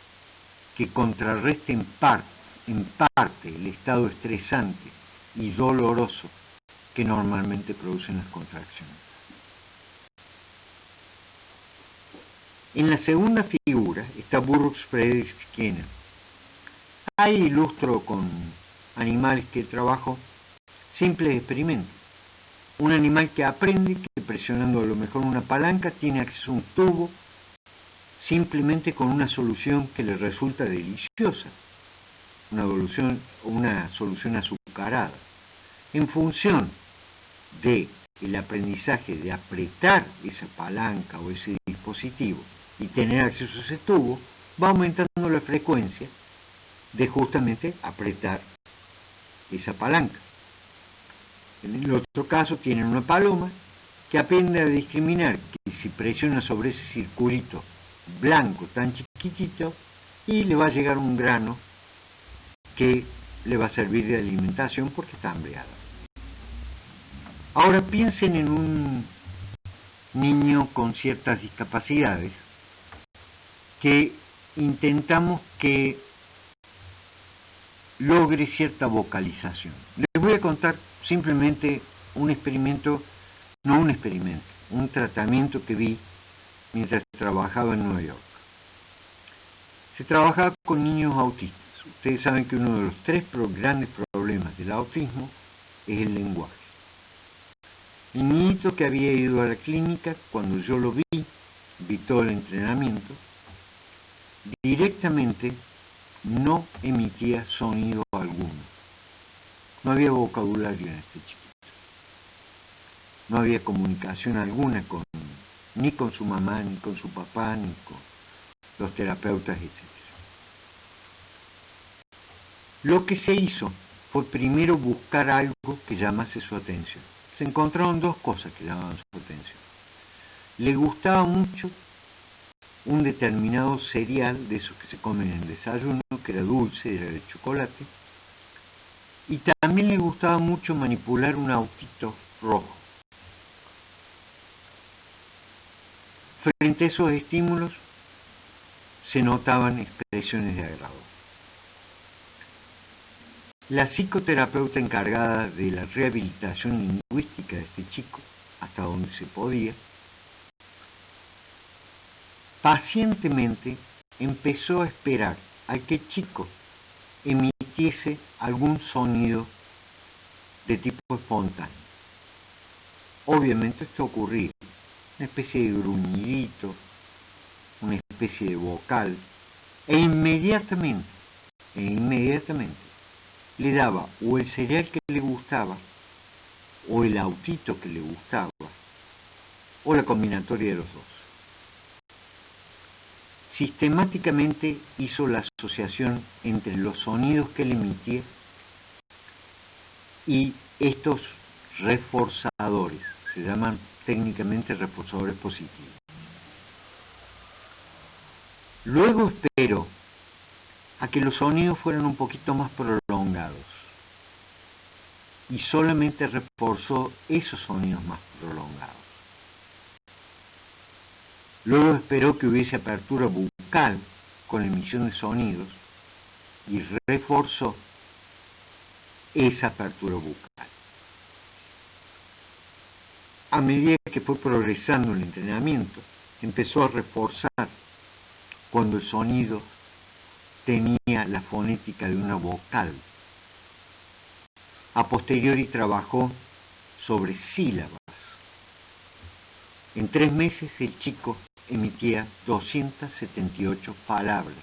que contrarreste en parte el estado estresante y doloroso que normalmente producen las contracciones. En la segunda figura está Burroughs Friedrich Skinner. Ahí ilustro con animales que trabajo simples experimentos. Un animal que aprende que presionando a lo mejor una palanca tiene acceso a un tubo simplemente con una solución que le resulta deliciosa, una solución azucarada. En función del aprendizaje de apretar esa palanca o ese dispositivo y tener acceso a ese tubo, va aumentando la frecuencia de justamente apretar esa palanca. En el otro caso tienen una paloma que aprende a discriminar que si presiona sobre ese circulito blanco tan chiquitito y le va a llegar un grano que le va a servir de alimentación porque está hambriada. Ahora piensen en un niño con ciertas discapacidades que intentamos que logre cierta vocalización. Les voy a contar simplemente un tratamiento que vi mientras trabajaba en Nueva York. Se trabajaba con niños autistas. Ustedes saben que uno de los 3 grandes problemas del autismo es el lenguaje. El niñito que había ido a la clínica, cuando yo lo vi todo el entrenamiento, directamente no emitía sonido alguno. No había vocabulario en este chiquito. No había comunicación alguna ni con su mamá, ni con su papá, ni con los terapeutas, etc. Lo que se hizo fue primero buscar algo que llamase su atención. Se encontraron 2 cosas que llamaban su atención. Le gustaba mucho un determinado cereal de esos que se comen en el desayuno, que era dulce, era de chocolate, y también le gustaba mucho manipular un autito rojo. Frente a esos estímulos se notaban expresiones de agrado. La psicoterapeuta encargada de la rehabilitación lingüística de este chico, hasta donde se podía, pacientemente empezó a esperar a que el chico emitiese algún sonido de tipo espontáneo. Obviamente esto ocurría, una especie de gruñidito, una especie de vocal, e inmediatamente le daba o el cereal que le gustaba, o el autito que le gustaba, o la combinatoria de los 2. Sistemáticamente hizo la asociación entre los sonidos que él emitía y estos reforzadores, se llaman técnicamente reforzadores positivos. Luego esperó a que los sonidos fueran un poquito más prolongados y solamente reforzó esos sonidos más prolongados. Luego esperó que hubiese apertura bucal con emisión de sonidos y reforzó esa apertura bucal. A medida que fue progresando el entrenamiento, empezó a reforzar cuando el sonido tenía la fonética de una vocal. A posteriori trabajó sobre sílabas. En 3 meses el chico emitía 278 palabras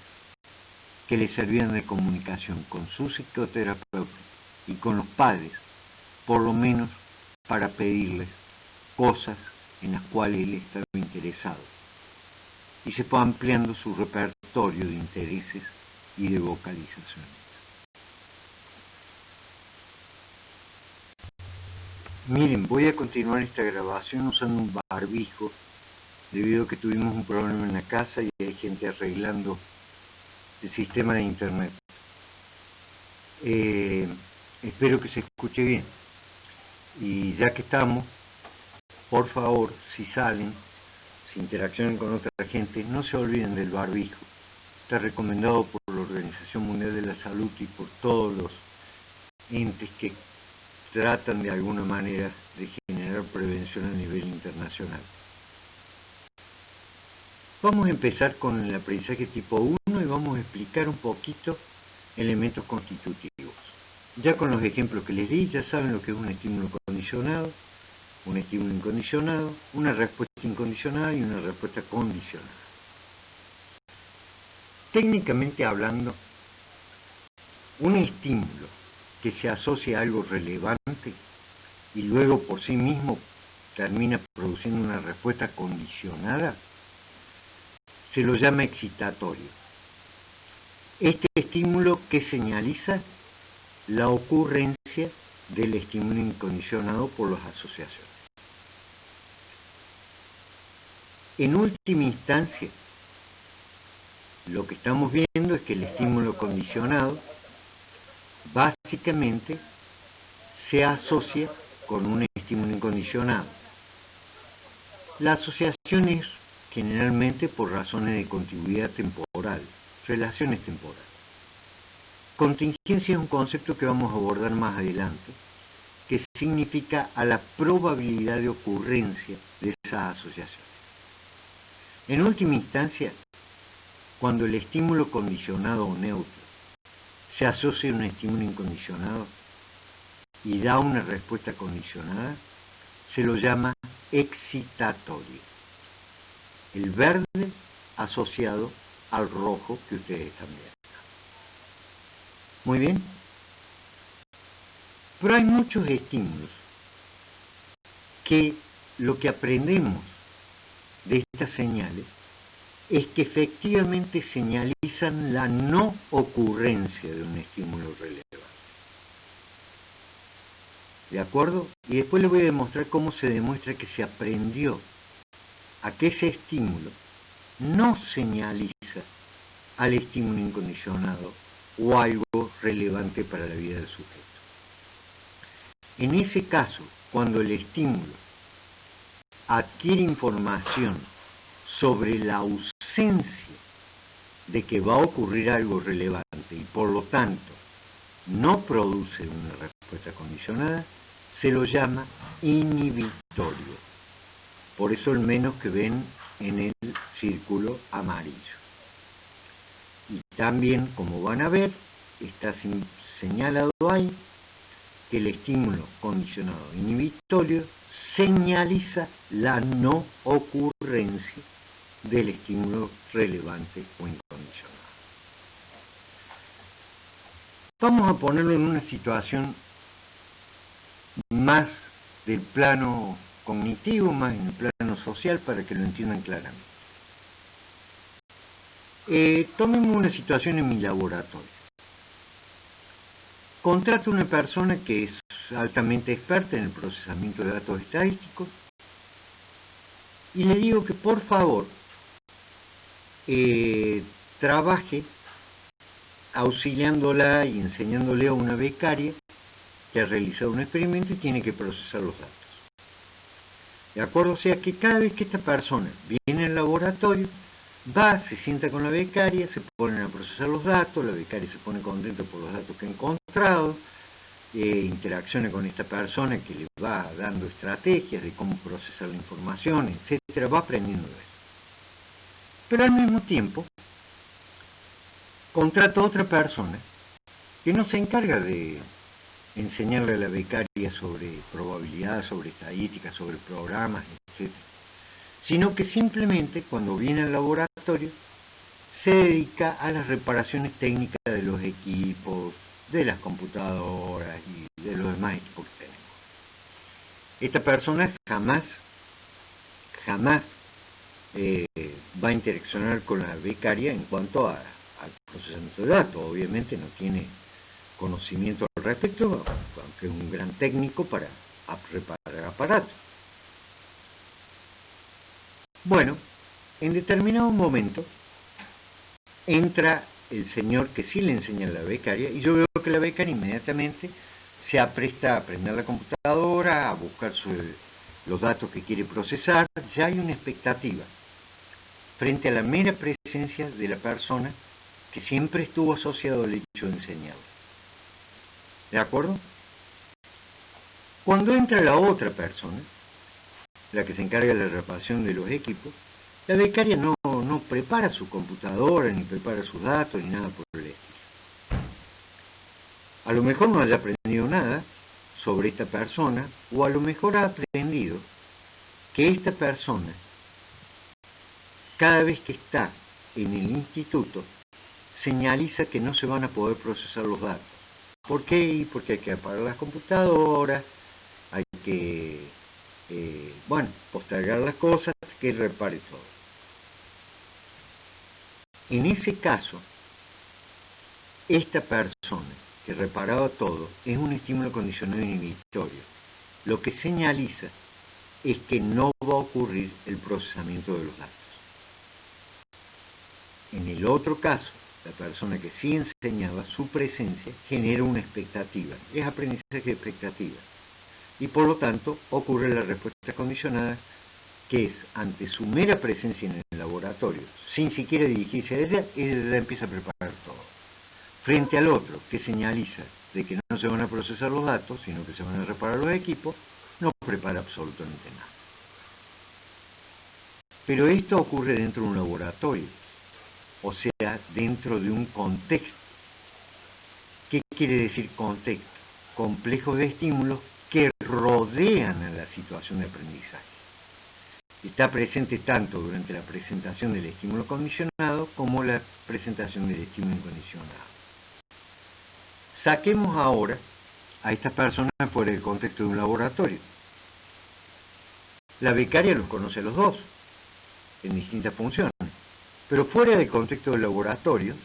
que le servían de comunicación con su psicoterapeuta y con los padres, por lo menos para pedirles cosas en las cuales él estaba interesado. Y se fue ampliando su repertorio de intereses y de vocalizaciones. Miren, voy a continuar esta grabación usando un barbijo debido a que tuvimos un problema en la casa y hay gente arreglando el sistema de internet. Espero que se escuche bien. Y ya que estamos, por favor, si salen, si interaccionan con otra gente, no se olviden del barbijo. Está recomendado por la Organización Mundial de la Salud y por todos los entes que tratan de alguna manera de generar prevención a nivel internacional. Vamos a empezar con el aprendizaje tipo 1 y vamos a explicar un poquito elementos constitutivos. Ya con los ejemplos que les di, ya saben lo que es un estímulo condicionado, un estímulo incondicionado, una respuesta incondicionada y una respuesta condicionada. Técnicamente hablando, un estímulo que se asocia a algo relevante y luego por sí mismo termina produciendo una respuesta condicionada, se lo llama excitatorio. Este estímulo que señaliza la ocurrencia del estímulo incondicionado por las asociaciones. En última instancia, lo que estamos viendo es que el estímulo condicionado básicamente se asocia con un estímulo incondicionado. La asociación es generalmente por razones de contiguidad temporal, relaciones temporales. Contingencia es un concepto que vamos a abordar más adelante, que significa a la probabilidad de ocurrencia de esas asociaciones. En última instancia, cuando el estímulo condicionado o neutro se asocia a un estímulo incondicionado y da una respuesta condicionada, se lo llama excitatorio. El verde asociado al rojo que ustedes están viendo. Muy bien. Pero hay muchos estímulos que lo que aprendemos de estas señales es que efectivamente señalizan la no ocurrencia de un estímulo relevante. ¿De acuerdo? Y después les voy a demostrar cómo se demuestra que se aprendió a que ese estímulo no señaliza al estímulo incondicionado o algo relevante para la vida del sujeto. En ese caso, cuando el estímulo adquiere información sobre la ausencia de que va a ocurrir algo relevante y por lo tanto no produce una respuesta condicionada, se lo llama inhibitorio. Por eso el menos que ven en el círculo amarillo. Y también, como van a ver, está señalado ahí que el estímulo condicionado inhibitorio señaliza la no ocurrencia del estímulo relevante o incondicionado. Vamos a ponerlo en una situación más del plano cognitivo, más en el plano social, para que lo entiendan claramente. Tomemos una situación en mi laboratorio. Contrato a una persona que es altamente experta en el procesamiento de datos estadísticos y le digo que por favor trabaje auxiliándola y enseñándole a una becaria que ha realizado un experimento y tiene que procesar los datos. ¿De acuerdo? O sea que cada vez que esta persona viene al laboratorio, va, se sienta con la becaria, se ponen a procesar los datos, la becaria se pone contenta por los datos que ha encontrado, interacciona con esta persona que le va dando estrategias de cómo procesar la información, etcétera, va aprendiendo de eso. Pero al mismo tiempo, contrata a otra persona que no se encarga de enseñarle a la becaria sobre probabilidad, sobre estadística, sobre programas, etc. Sino que simplemente cuando viene al laboratorio se dedica a las reparaciones técnicas de los equipos, de las computadoras y de los demás equipos que tenemos. Esta persona jamás va a interaccionar con la becaria en cuanto al procesamiento de datos. Obviamente no tiene conocimiento al respecto, aunque es un gran técnico para reparar aparatos. Bueno, en determinado momento entra el señor que sí le enseña a la becaria y yo veo que la becaria inmediatamente se apresta a aprender la computadora, a buscar los datos que quiere procesar. Ya hay una expectativa frente a la mera presencia de la persona que siempre estuvo asociado al hecho de enseñar. ¿De acuerdo? Cuando entra la otra persona, la que se encarga de la reparación de los equipos, la becaria no prepara su computadora, ni prepara sus datos, ni nada por el estilo. A lo mejor no haya aprendido nada sobre esta persona, o a lo mejor ha aprendido que esta persona, cada vez que está en el instituto, señaliza que no se van a poder procesar los datos. ¿Por qué? Porque hay que apagar las computadoras, hay que, postergar las cosas, que repare todo. En ese caso, esta persona que reparaba todo es un estímulo condicionado inhibitorio. Lo que señaliza es que no va a ocurrir el procesamiento de los datos. En el otro caso, la persona que sí enseñaba, su presencia genera una expectativa, es aprendizaje de expectativa. Y por lo tanto ocurre la respuesta condicionada, que es ante su mera presencia en el laboratorio, sin siquiera dirigirse a ella ya empieza a preparar todo. Frente al otro, que señaliza de que no se van a procesar los datos, sino que se van a reparar los equipos, no prepara absolutamente nada. Pero esto ocurre dentro de un laboratorio, o sea, dentro de un contexto. ¿Qué quiere decir contexto? Complejos de estímulos que rodean a la situación de aprendizaje. Está presente tanto durante la presentación del estímulo condicionado como la presentación del estímulo incondicionado. Saquemos ahora a estas personas fuera del contexto de un laboratorio. La becaria los conoce a los dos, en distintas funciones, pero fuera del contexto del laboratorio,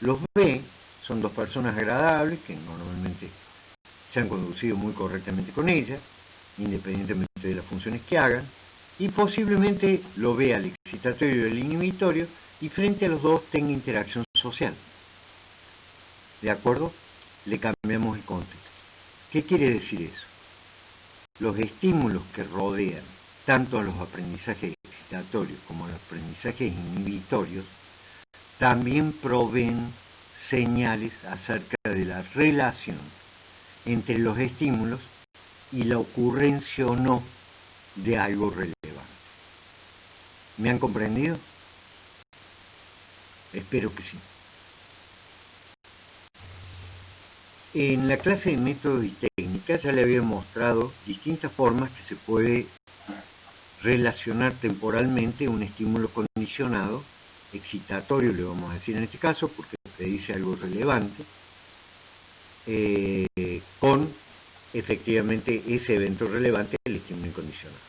los ve, son dos personas agradables que normalmente se han conducido muy correctamente con ella, independientemente de las funciones que hagan, y posiblemente lo vea al excitatorio y al inhibitorio y frente a los dos tenga interacción social. ¿De acuerdo? Le cambiamos el contexto. ¿Qué quiere decir eso? Los estímulos que rodean tanto a los aprendizajes excitatorios como a los aprendizajes inhibitorios también proveen señales acerca de la relación entre los estímulos y la ocurrencia o no de algo relevante. ¿Me han comprendido? Espero que sí. En la clase de métodos y técnicas ya le había mostrado distintas formas que se puede relacionar temporalmente un estímulo condicionado, excitatorio le vamos a decir en este caso, porque te dice algo relevante, con efectivamente ese evento relevante, el estímulo incondicionado.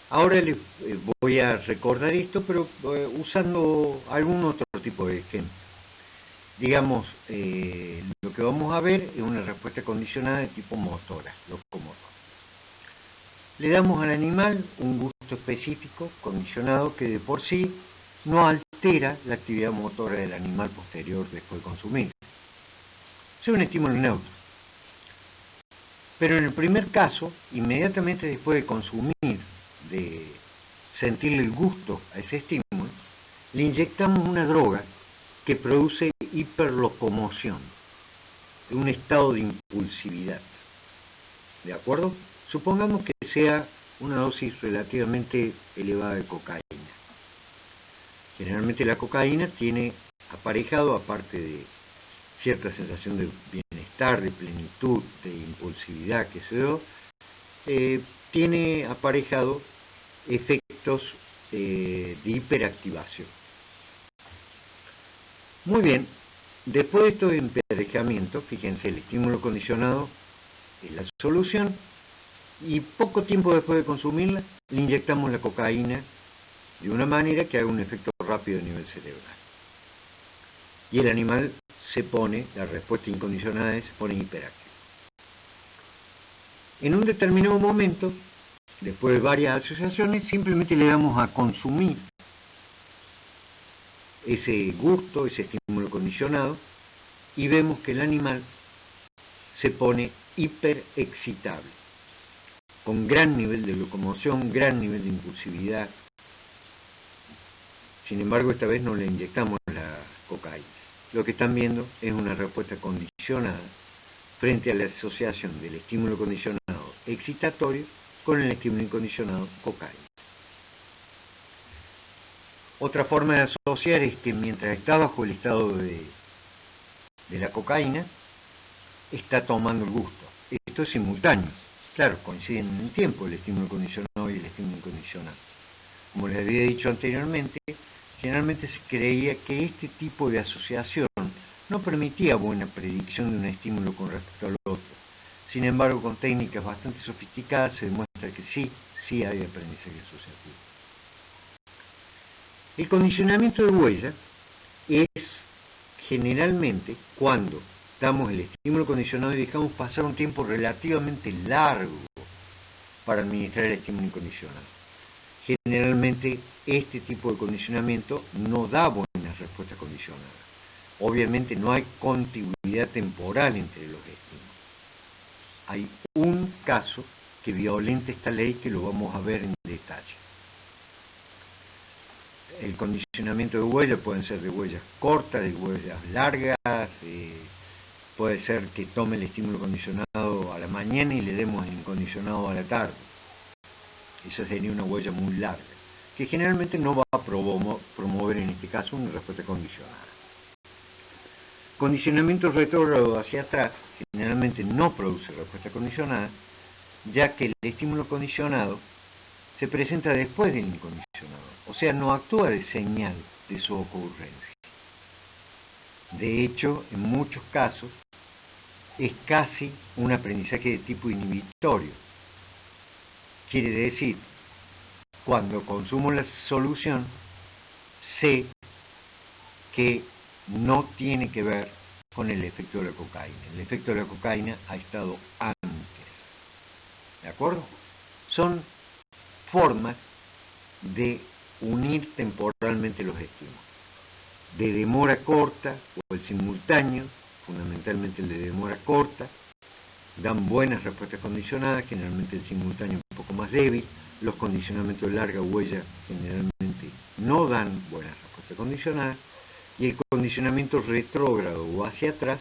Ahora les voy a recordar esto, pero usando algún otro tipo de ejemplo. Digamos, lo que vamos a ver es una respuesta condicionada de tipo motora, locomotora. Le damos al animal un gusto específico, condicionado, que de por sí no altera la actividad motora del animal posterior después de consumir. Es un estímulo neutro. Pero en el primer caso, inmediatamente después de consumir, de sentirle el gusto a ese estímulo, le inyectamos una droga que produce hiperlocomoción, un estado de impulsividad. ¿De acuerdo? Supongamos que sea una dosis relativamente elevada de cocaína. Generalmente la cocaína tiene aparejado, aparte de cierta sensación de bienestar, de plenitud, de impulsividad, que se yo, tiene aparejado efectos de hiperactivación. Muy bien, después de estos emparejamientos, fíjense, el estímulo condicionado es la solución, y poco tiempo después de consumirla, le inyectamos la cocaína de una manera que haga un efecto rápido a nivel cerebral. Y el animal se pone, la respuesta incondicionada se pone hiperactivo. En un determinado momento, después de varias asociaciones, simplemente le damos a consumir ese gusto, ese estímulo condicionado, y vemos que el animal se pone hiperexcitable, con gran nivel de locomoción, gran nivel de impulsividad. Sin embargo, esta vez no le inyectamos la cocaína. Lo que están viendo es una respuesta condicionada frente a la asociación del estímulo condicionado excitatorio con el estímulo incondicionado cocaína. Otra forma de asociar es que mientras está bajo el estado de la cocaína, está tomando el gusto. Esto es simultáneo. Claro, coinciden en el tiempo el estímulo condicionado y el estímulo incondicionado. Como les había dicho anteriormente, generalmente se creía que este tipo de asociación no permitía buena predicción de un estímulo con respecto al otro. Sin embargo, con técnicas bastante sofisticadas se demuestra que sí hay aprendizaje asociativo. El condicionamiento de huella es generalmente cuando damos el estímulo condicionado y dejamos pasar un tiempo relativamente largo para administrar el estímulo incondicionado. Generalmente este tipo de condicionamiento no da buenas respuestas condicionadas. Obviamente no hay contiguidad temporal entre los estímulos. Hay un caso que violenta esta ley que lo vamos a ver en detalle. El condicionamiento de huellas pueden ser de huellas cortas, de huellas largas, puede ser que tome el estímulo condicionado a la mañana y le demos el incondicionado a la tarde. Esa sería una huella muy larga, que generalmente no va a promover en este caso una respuesta condicionada. Condicionamiento retrógrado hacia atrás generalmente no produce respuesta condicionada, ya que el estímulo condicionado se presenta después del incondicionado, o sea, no actúa de señal de su ocurrencia. De hecho, en muchos casos, es casi un aprendizaje de tipo inhibitorio. Quiere decir, cuando consumo la solución, sé que no tiene que ver con el efecto de la cocaína. El efecto de la cocaína ha estado antes. ¿De acuerdo? Son formas de unir temporalmente los estímulos. De demora corta o el simultáneo, fundamentalmente el de demora corta, dan buenas respuestas condicionadas, generalmente el simultáneo un poco más débil. Los condicionamientos de larga huella generalmente no dan buenas respuestas condicionadas, y el condicionamiento retrógrado o hacia atrás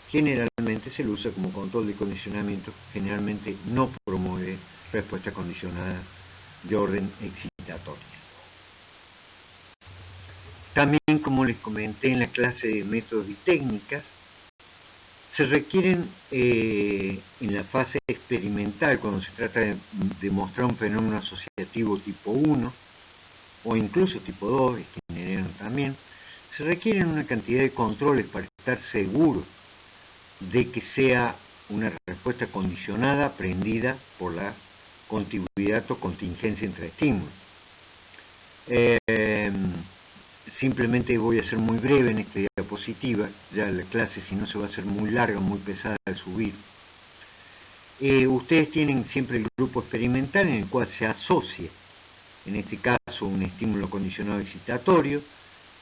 generalmente se lo usa como control de condicionamiento, generalmente no promueve respuesta condicionada de orden excitatoria. También, como les comenté en la clase de métodos y técnicas, se requieren en la fase experimental, cuando se trata de demostrar un fenómeno asociativo tipo 1 o incluso tipo 2, Skinneriano también, se requieren una cantidad de controles para estar seguros de que sea una respuesta condicionada aprendida por la contigüidad o contingencia entre estímulos. Simplemente voy a ser muy breve en esta diapositiva, ya la clase si no se va a hacer muy larga, muy pesada de subir. Ustedes tienen siempre el grupo experimental en el cual se asocia, en este caso, un estímulo condicionado excitatorio,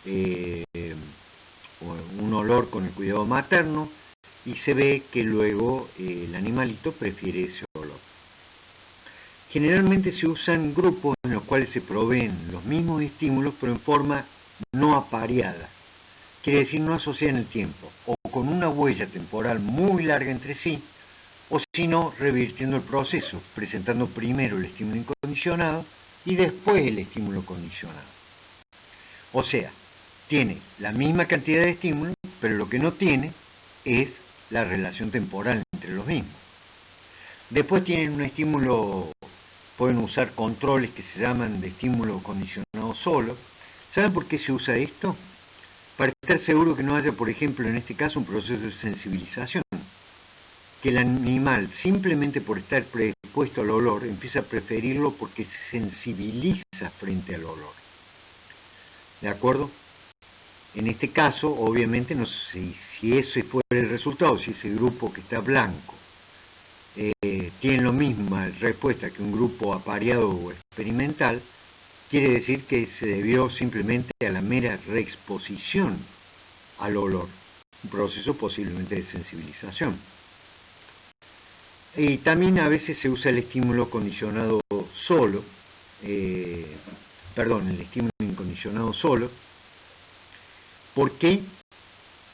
un olor con el cuidado materno, y se ve que luego el animalito prefiere ese olor. Generalmente se usan grupos en los cuales se proveen los mismos estímulos pero en forma no apareada, quiere decir no asociada en el tiempo, o con una huella temporal muy larga entre sí, o si no, revirtiendo el proceso, presentando primero el estímulo incondicionado y después el estímulo condicionado. O sea, tiene la misma cantidad de estímulos, pero lo que no tiene es la relación temporal entre los mismos. Después tienen un estímulo, pueden usar controles que se llaman de estímulo condicionado solo. ¿Saben por qué se usa esto? Para estar seguro que no haya, por ejemplo, en este caso, un proceso de sensibilización. Que el animal, simplemente por estar predispuesto al olor, empieza a preferirlo porque se sensibiliza frente al olor. ¿De acuerdo? En este caso, obviamente, no sé si ese fuera el resultado, si ese grupo que está blanco tiene la misma respuesta que un grupo apareado o experimental, quiere decir que se debió simplemente a la mera reexposición al olor, un proceso posiblemente de sensibilización. Y también a veces se usa el estímulo condicionado solo, el estímulo incondicionado condicionado solo. ¿Por qué?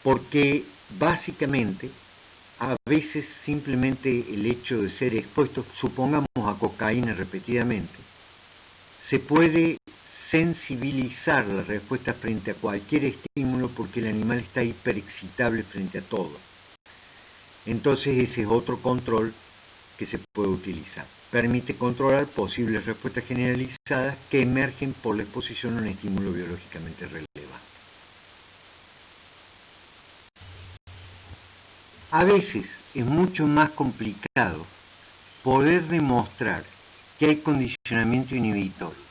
Porque básicamente a veces simplemente el hecho de ser expuestos, supongamos a cocaína repetidamente, se puede sensibilizar la respuesta frente a cualquier estímulo porque el animal está hiperexcitable frente a todo. Entonces ese es otro control que se puede utilizar. Permite controlar posibles respuestas generalizadas que emergen por la exposición a un estímulo biológicamente relevante. A veces es mucho más complicado poder demostrar que hay condicionamiento inhibitorio.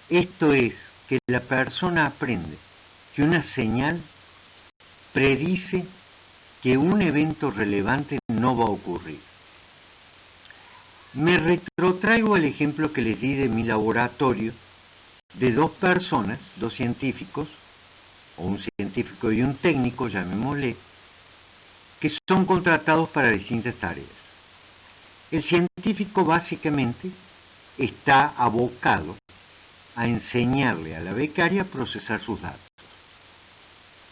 Esto es, que la persona aprende que una señal predice que un evento relevante no va a ocurrir. Me retrotraigo al ejemplo que les di de mi laboratorio de dos personas, dos científicos, o un científico y un técnico, llamémosle, que son contratados para distintas tareas. El científico básicamente está abocado a enseñarle a la becaria a procesar sus datos.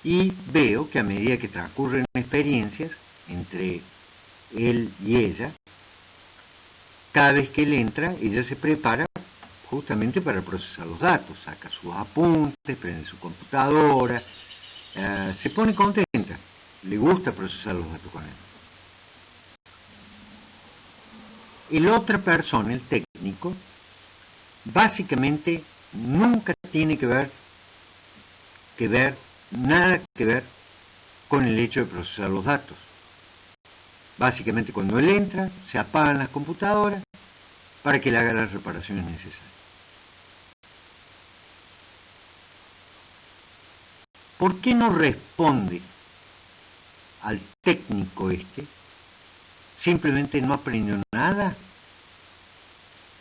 Y veo que a medida que transcurren experiencias entre él y ella, cada vez que él entra, ella se prepara justamente para procesar los datos, saca sus apuntes, prende su computadora, se pone contenta, le gusta procesar los datos con él. Y la otra persona, el técnico, básicamente nunca tiene nada que ver con el hecho de procesar los datos. Básicamente cuando él entra, se apagan las computadoras para que le haga las reparaciones necesarias. ¿Por qué no responde al técnico este? ¿Simplemente no aprendió nada?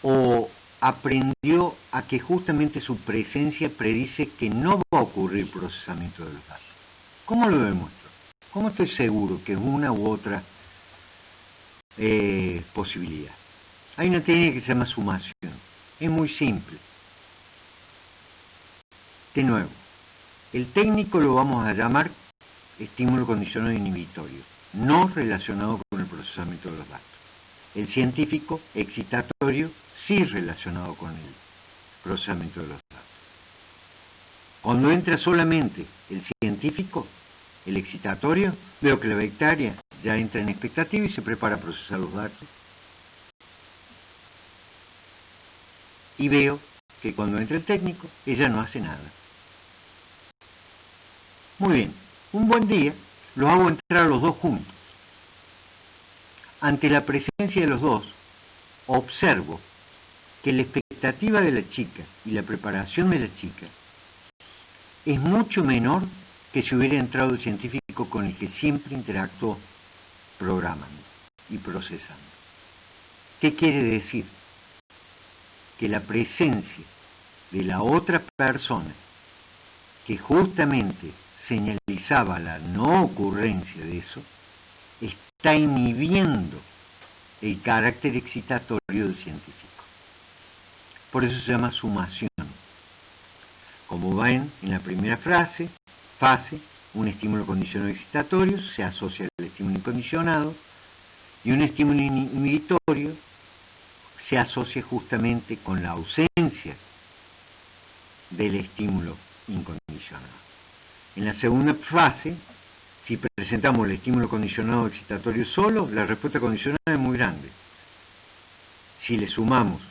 ¿O aprendió a que justamente su presencia predice que no va a ocurrir procesamiento de los datos? ¿Cómo lo demuestro? ¿Cómo estoy seguro que es una u otra posibilidad? Hay una técnica que se llama sumación. Es muy simple. De nuevo, el técnico lo vamos a llamar estímulo condicionado inhibitorio, no relacionado con el procesamiento de los datos. El científico, excitatorio, sí relacionado con el procesamiento de los datos. Cuando entra solamente el científico, el excitatorio, veo que la becaria ya entra en expectativa y se prepara a procesar los datos. Y veo que cuando entra el técnico, ella no hace nada. Muy bien, un buen día los hago entrar a los dos juntos. Ante la presencia de los dos, observo que la expectativa de la chica y la preparación de la chica es mucho menor que si hubiera entrado el científico con el que siempre interactuó programando y procesando. ¿Qué quiere decir? Que la presencia de la otra persona que justamente señalizaba la no ocurrencia de eso, está inhibiendo el carácter excitatorio del científico. Por eso se llama sumación. Como ven en la primera fase, un estímulo condicionado excitatorio se asocia al estímulo incondicionado y un estímulo inhibitorio se asocia justamente con la ausencia del estímulo incondicionado. En la segunda fase, si presentamos el estímulo condicionado excitatorio solo, la respuesta condicionada es muy grande. Si le sumamos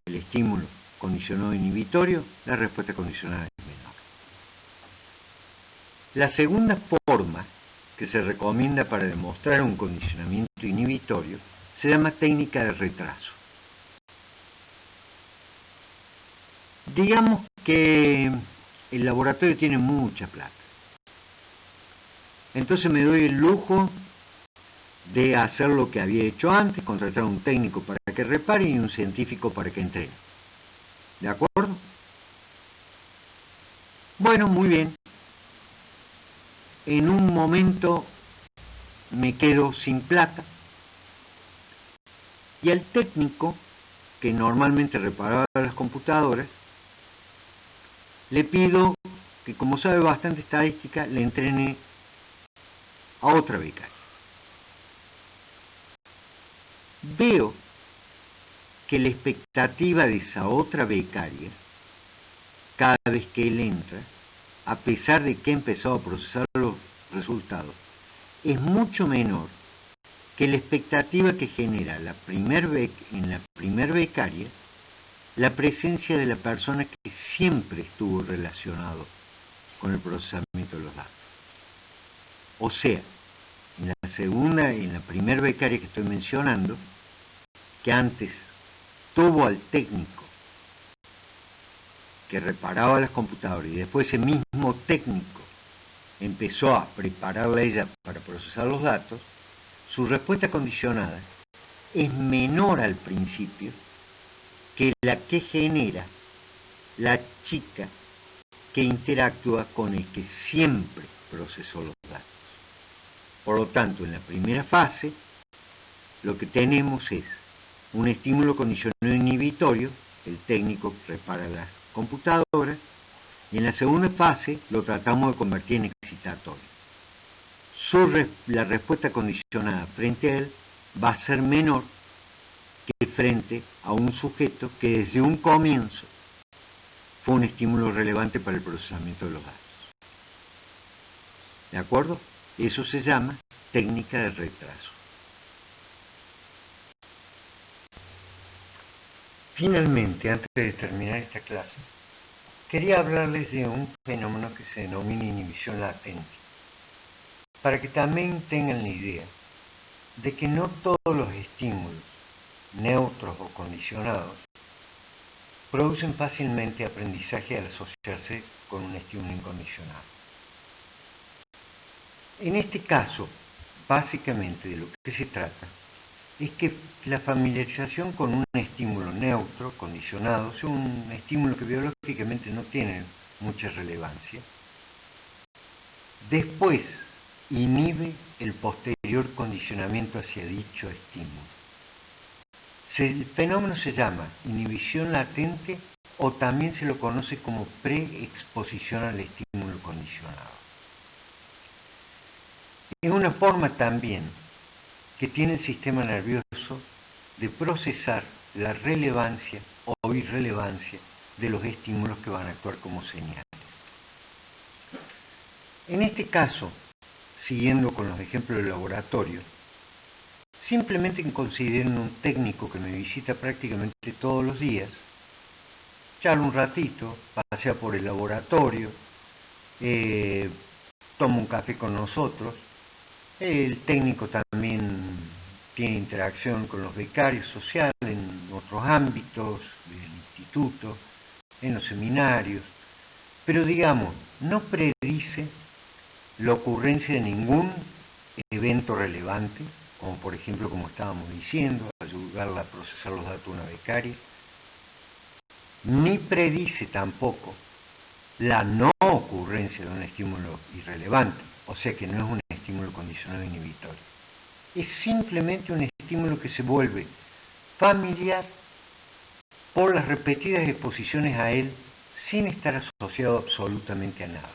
el estímulo condicionado inhibitorio, la respuesta condicionada es menor. La segunda forma que se recomienda para demostrar un condicionamiento inhibitorio se llama técnica de retraso. Digamos que el laboratorio tiene mucha plata. Entonces me doy el lujo de hacer lo que había hecho antes, contratar a un técnico para que repare y un científico para que entrene. ¿De acuerdo? Bueno, muy bien. En un momento me quedo sin plata y al técnico, que normalmente reparaba las computadoras, le pido que, como sabe bastante estadística, le entrene a otra becaria. Veo que la expectativa de esa otra becaria, cada vez que él entra, a pesar de que ha empezado a procesar los resultados, es mucho menor que la expectativa que genera en la primer becaria la presencia de la persona que siempre estuvo relacionado con el procesamiento de los datos. O sea, en la primer becaria que estoy mencionando, que antes tuvo al técnico que reparaba las computadoras y después ese mismo técnico empezó a prepararla a ella para procesar los datos, su respuesta condicionada es menor al principio que la que genera la chica que interactúa con el que siempre procesó los datos. Por lo tanto, en la primera fase, lo que tenemos es un estímulo condicionado inhibitorio, el técnico repara las computadoras, y en la segunda fase lo tratamos de convertir en excitatorio. La respuesta condicionada frente a él va a ser menor que frente a un sujeto que desde un comienzo fue un estímulo relevante para el procesamiento de los datos. ¿De acuerdo? Eso se llama técnica de retraso. Finalmente, antes de terminar esta clase, quería hablarles de un fenómeno que se denomina inhibición latente, para que también tengan la idea de que no todos los estímulos, neutros o condicionados, producen fácilmente aprendizaje al asociarse con un estímulo incondicionado. En este caso, básicamente de lo que se trata es que la familiarización con un estímulo neutro, condicionado, sea un estímulo que biológicamente no tiene mucha relevancia, después inhibe el posterior condicionamiento hacia dicho estímulo. El fenómeno se llama inhibición latente o también se lo conoce como preexposición al estímulo condicionado. Es una forma también que tiene el sistema nervioso de procesar la relevancia o irrelevancia de los estímulos que van a actuar como señales. En este caso, siguiendo con los ejemplos del laboratorio, simplemente consideren un técnico que me visita prácticamente todos los días, charla un ratito, pasea por el laboratorio, toma un café con nosotros. El técnico también tiene interacción con los becarios sociales en otros ámbitos del instituto, en los seminarios, pero digamos, no predice la ocurrencia de ningún evento relevante, como por ejemplo, como estábamos diciendo, ayudarla a procesar los datos de una becaria, ni predice tampoco la no ocurrencia de un estímulo irrelevante, o sea que no es un estímulo condicionado inhibitorio. Es simplemente un estímulo que se vuelve familiar por las repetidas exposiciones a él sin estar asociado absolutamente a nada.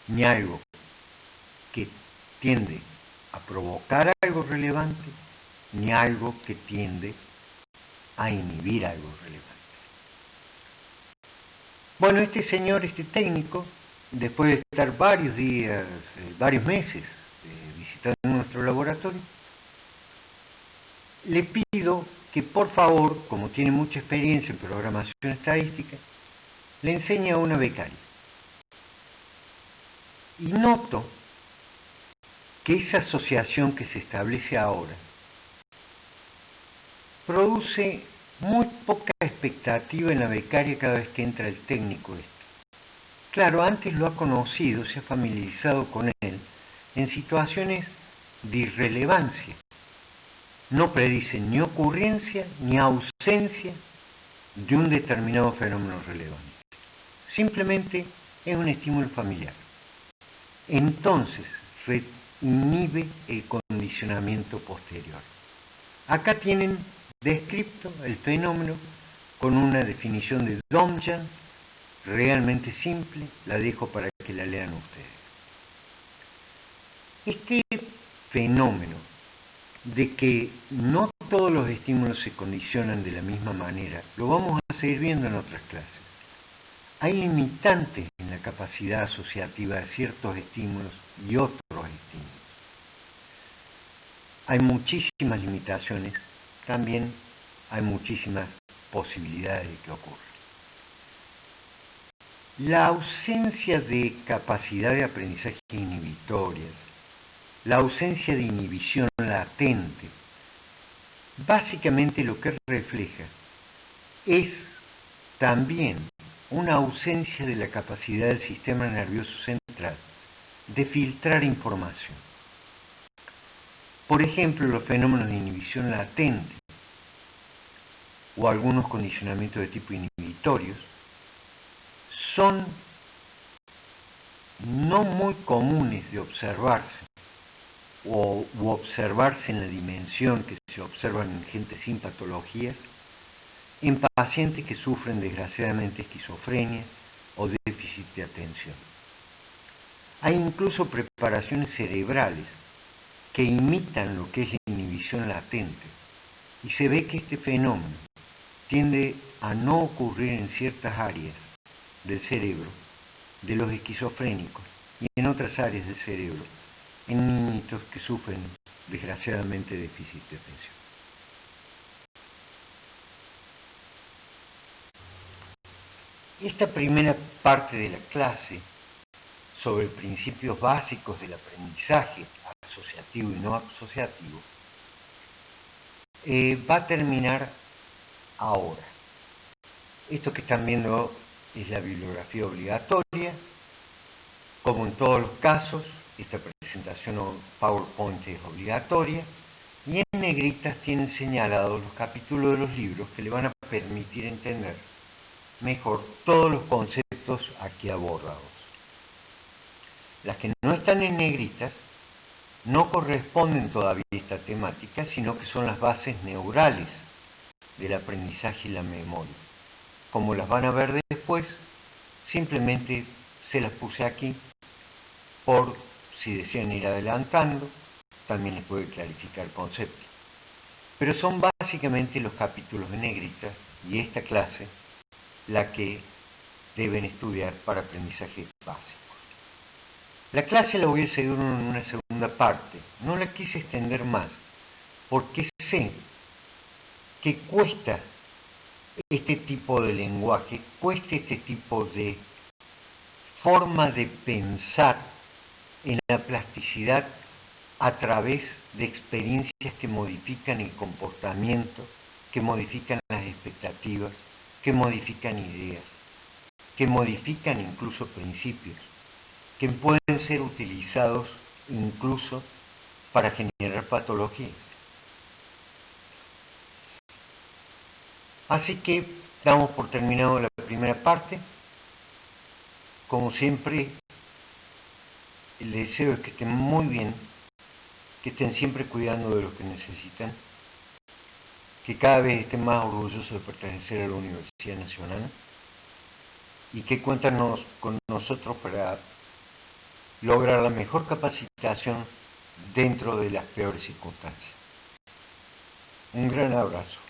Ni algo que tiende a provocar algo relevante, ni algo que tiende a inhibir algo relevante. Bueno, este señor, este técnico, después de estar varios días, varios meses visitando nuestro laboratorio, le pido que por favor, como tiene mucha experiencia en programación estadística, le enseñe a una becaria. Y noto que esa asociación que se establece ahora produce muy poca expectativa en la becaria cada vez que entra el técnico este. Claro, antes lo ha conocido, se ha familiarizado con él en situaciones de irrelevancia. No predice ni ocurrencia ni ausencia de un determinado fenómeno relevante. Simplemente es un estímulo familiar. Entonces, inhibe el condicionamiento posterior. Acá tienen descrito el fenómeno con una definición de Domjan realmente simple, la dejo para que la lean ustedes. Este fenómeno de que no todos los estímulos se condicionan de la misma manera, lo vamos a seguir viendo en otras clases. Hay limitantes en la capacidad asociativa de ciertos estímulos y otros estímulos. Hay muchísimas limitaciones, también hay muchísimas posibilidades de que ocurra. La ausencia de capacidad de aprendizaje inhibitorias, la ausencia de inhibición latente, básicamente lo que refleja es también una ausencia de la capacidad del sistema nervioso central de filtrar información. Por ejemplo, los fenómenos de inhibición latente o algunos condicionamientos de tipo inhibitorios son no muy comunes de observarse u observarse en la dimensión que se observan en gente sin patologías, en pacientes que sufren desgraciadamente esquizofrenia o déficit de atención. Hay incluso preparaciones cerebrales que imitan lo que es la inhibición latente y se ve que este fenómeno tiende a no ocurrir en ciertas áreas del cerebro de los esquizofrénicos y en otras áreas del cerebro en niñitos que sufren desgraciadamente déficit de atención. Esta primera parte de la clase sobre principios básicos del aprendizaje asociativo y no asociativo va a terminar ahora. Esto que están viendo es la bibliografía obligatoria. Como en todos los casos, esta presentación o PowerPoint es obligatoria y en negritas tienen señalados los capítulos de los libros que le van a permitir entender mejor todos los conceptos aquí abordados. Las que no están en negritas no corresponden todavía a esta temática, sino que son las bases neurales del aprendizaje y la memoria. Como las van a ver después, simplemente se las puse aquí por si desean ir adelantando, también les puede clarificar conceptos. Pero son básicamente los capítulos de negrita y esta clase la que deben estudiar para aprendizaje básico. La clase la voy a seguir en una segunda parte, no la quise extender más, porque sé que cuesta este tipo de lenguaje, cuesta este tipo de forma de pensar en la plasticidad a través de experiencias que modifican el comportamiento, que modifican las expectativas, que modifican ideas, que modifican incluso principios, que pueden ser utilizados incluso para generar patologías. Así que damos por terminado la primera parte. Como siempre, el deseo es que estén muy bien, que estén siempre cuidando de lo que necesitan, que cada vez estén más orgullosos de pertenecer a la Universidad Nacional y que cuenten con nosotros para lograr la mejor capacitación dentro de las peores circunstancias. Un gran abrazo.